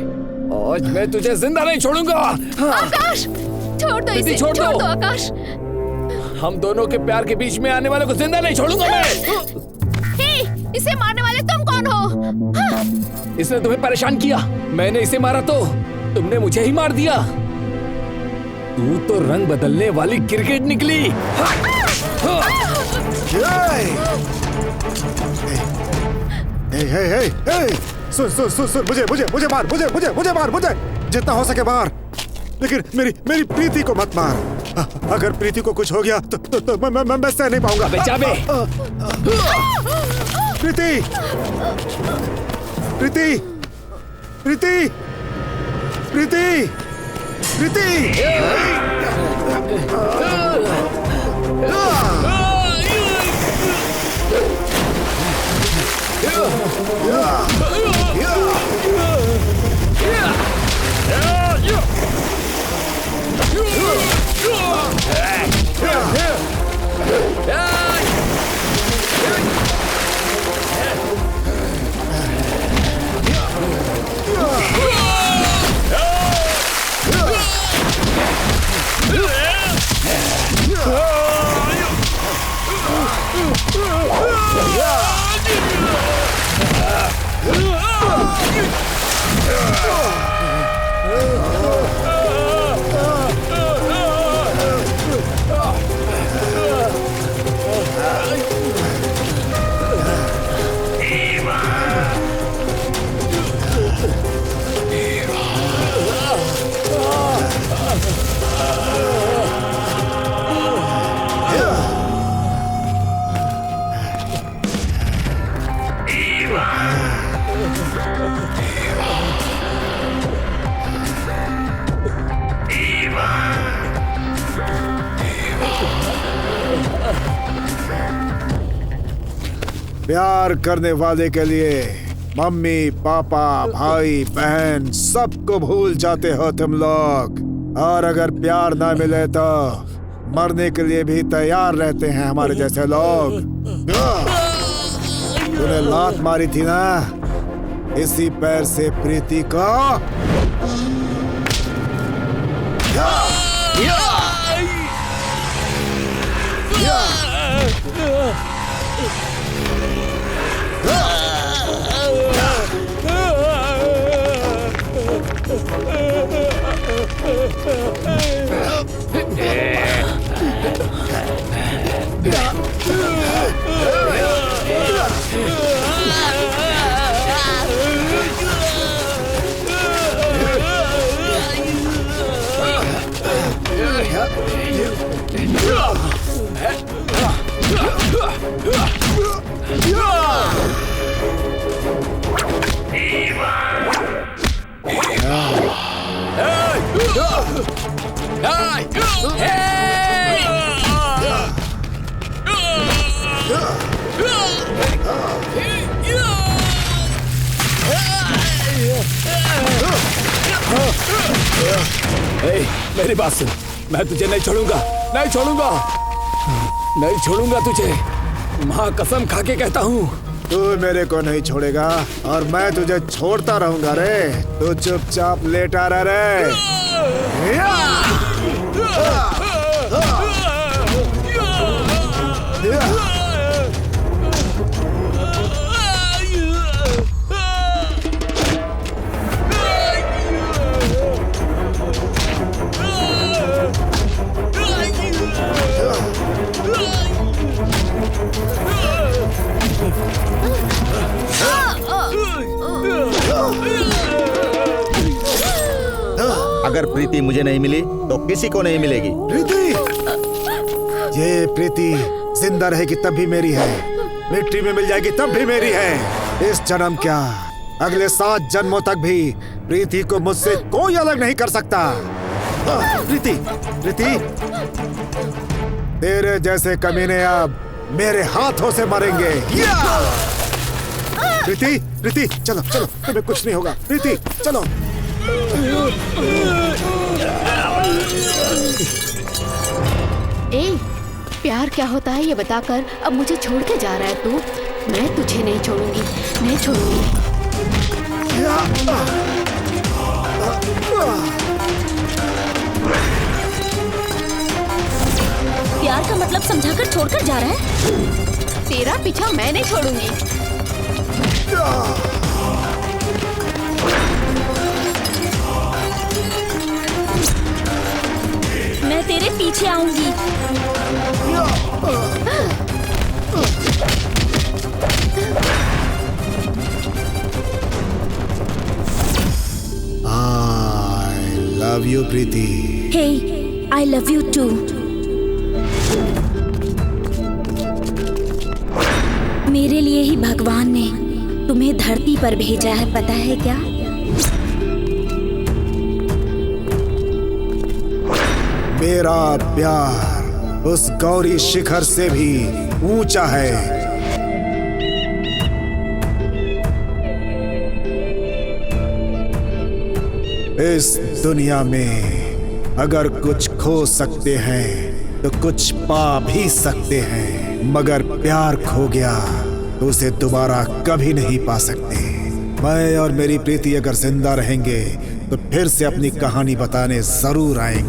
[SPEAKER 4] आज मैं तुझे जिंदा नहीं छोड़ूंगा।
[SPEAKER 3] आकाश, छोड़ दो इसे, छोड़ दो आकाश।
[SPEAKER 4] हम दोनों के प्यार के बीच में आने वाले को जिंदा नहीं छोड़ूंगा मैं।
[SPEAKER 3] हे, इसे मारने वाले तुम कौन हो? हाँ।
[SPEAKER 4] इसने तुम्हें परेशान किया, मैंने इसे मारा तो तुमने मुझे ही मार दिया। तू तो रंग बदलने वाली क्रिकेट निकली।
[SPEAKER 1] सुन सुन सुन सुन, मुझे मार, मुझे मार, मुझे जितना हो सके मार, लेकिन मेरी प्रीति को मत मार। अगर प्रीति को कुछ हो गया तो मैं सह नहीं पाऊंगा। प्रीति, प्रीति, प्रीति, प्रीति, प्रीति। प्यार करने वाले के लिए मम्मी, पापा, भाई, बहन सबको भूल जाते हो तुम लोग। और अगर प्यार ना मिले तो मरने के लिए भी तैयार रहते हैं हमारे जैसे लोग। तूने लात मारी थी ना, इसी पैर से प्रीति को
[SPEAKER 4] मेरी बात सुन, मैं तुझे नहीं छोड़ूंगा, नहीं छोड़ूंगा, नहीं छोड़ूंगा तुझे। माँ कसम खा के कहता हूँ।
[SPEAKER 1] तू मेरे को नहीं छोड़ेगा और मैं तुझे छोड़ता रहूंगा रे। तू चुपचाप लेटा रह रे।
[SPEAKER 5] अगर प्रीति मुझे नहीं मिली तो किसी को नहीं मिलेगी।
[SPEAKER 1] प्रीति, ये प्रीति जिंदा रहेगी तब भी मेरी है, मिट्टी में मिल जाएगी तब भी मेरी है। इस जन्म क्या, अगले 7 जन्मों तक भी प्रीति को मुझसे कोई अलग नहीं कर सकता। प्रीति, प्रीति, तेरे जैसे कमीने अब मेरे हाथों से मरेंगे। प्रीति, प्रीति, चलो चलो, तुम्हें कुछ नहीं होगा। प्रीति, चलो।
[SPEAKER 3] ए, प्यार क्या होता है ये बताकर अब मुझे छोड़ के जा रहा है तू? मैं तुझे नहीं छोड़ूंगी, नहीं छोड़ूंगी।
[SPEAKER 2] प्यार का मतलब समझाकर छोड़कर जा रहा है?
[SPEAKER 3] तेरा पीछा मैं नहीं छोड़ूंगी।
[SPEAKER 2] मैं तेरे पीछे आऊंगी।
[SPEAKER 1] I love you, Preeti.
[SPEAKER 2] Hey, I love you too. मेरे लिए ही भगवान ने तुम्हें धरती पर भेजा है, पता है क्या?
[SPEAKER 1] मेरा प्यार उस गौरी शिखर से भी ऊंचा है। इस दुनिया में अगर कुछ खो सकते हैं तो कुछ पा भी सकते हैं, मगर प्यार खो गया तो उसे दोबारा कभी नहीं पा सकते। मैं और मेरी प्रीति अगर जिंदा रहेंगे तो फिर से अपनी कहानी बताने जरूर आएंगे।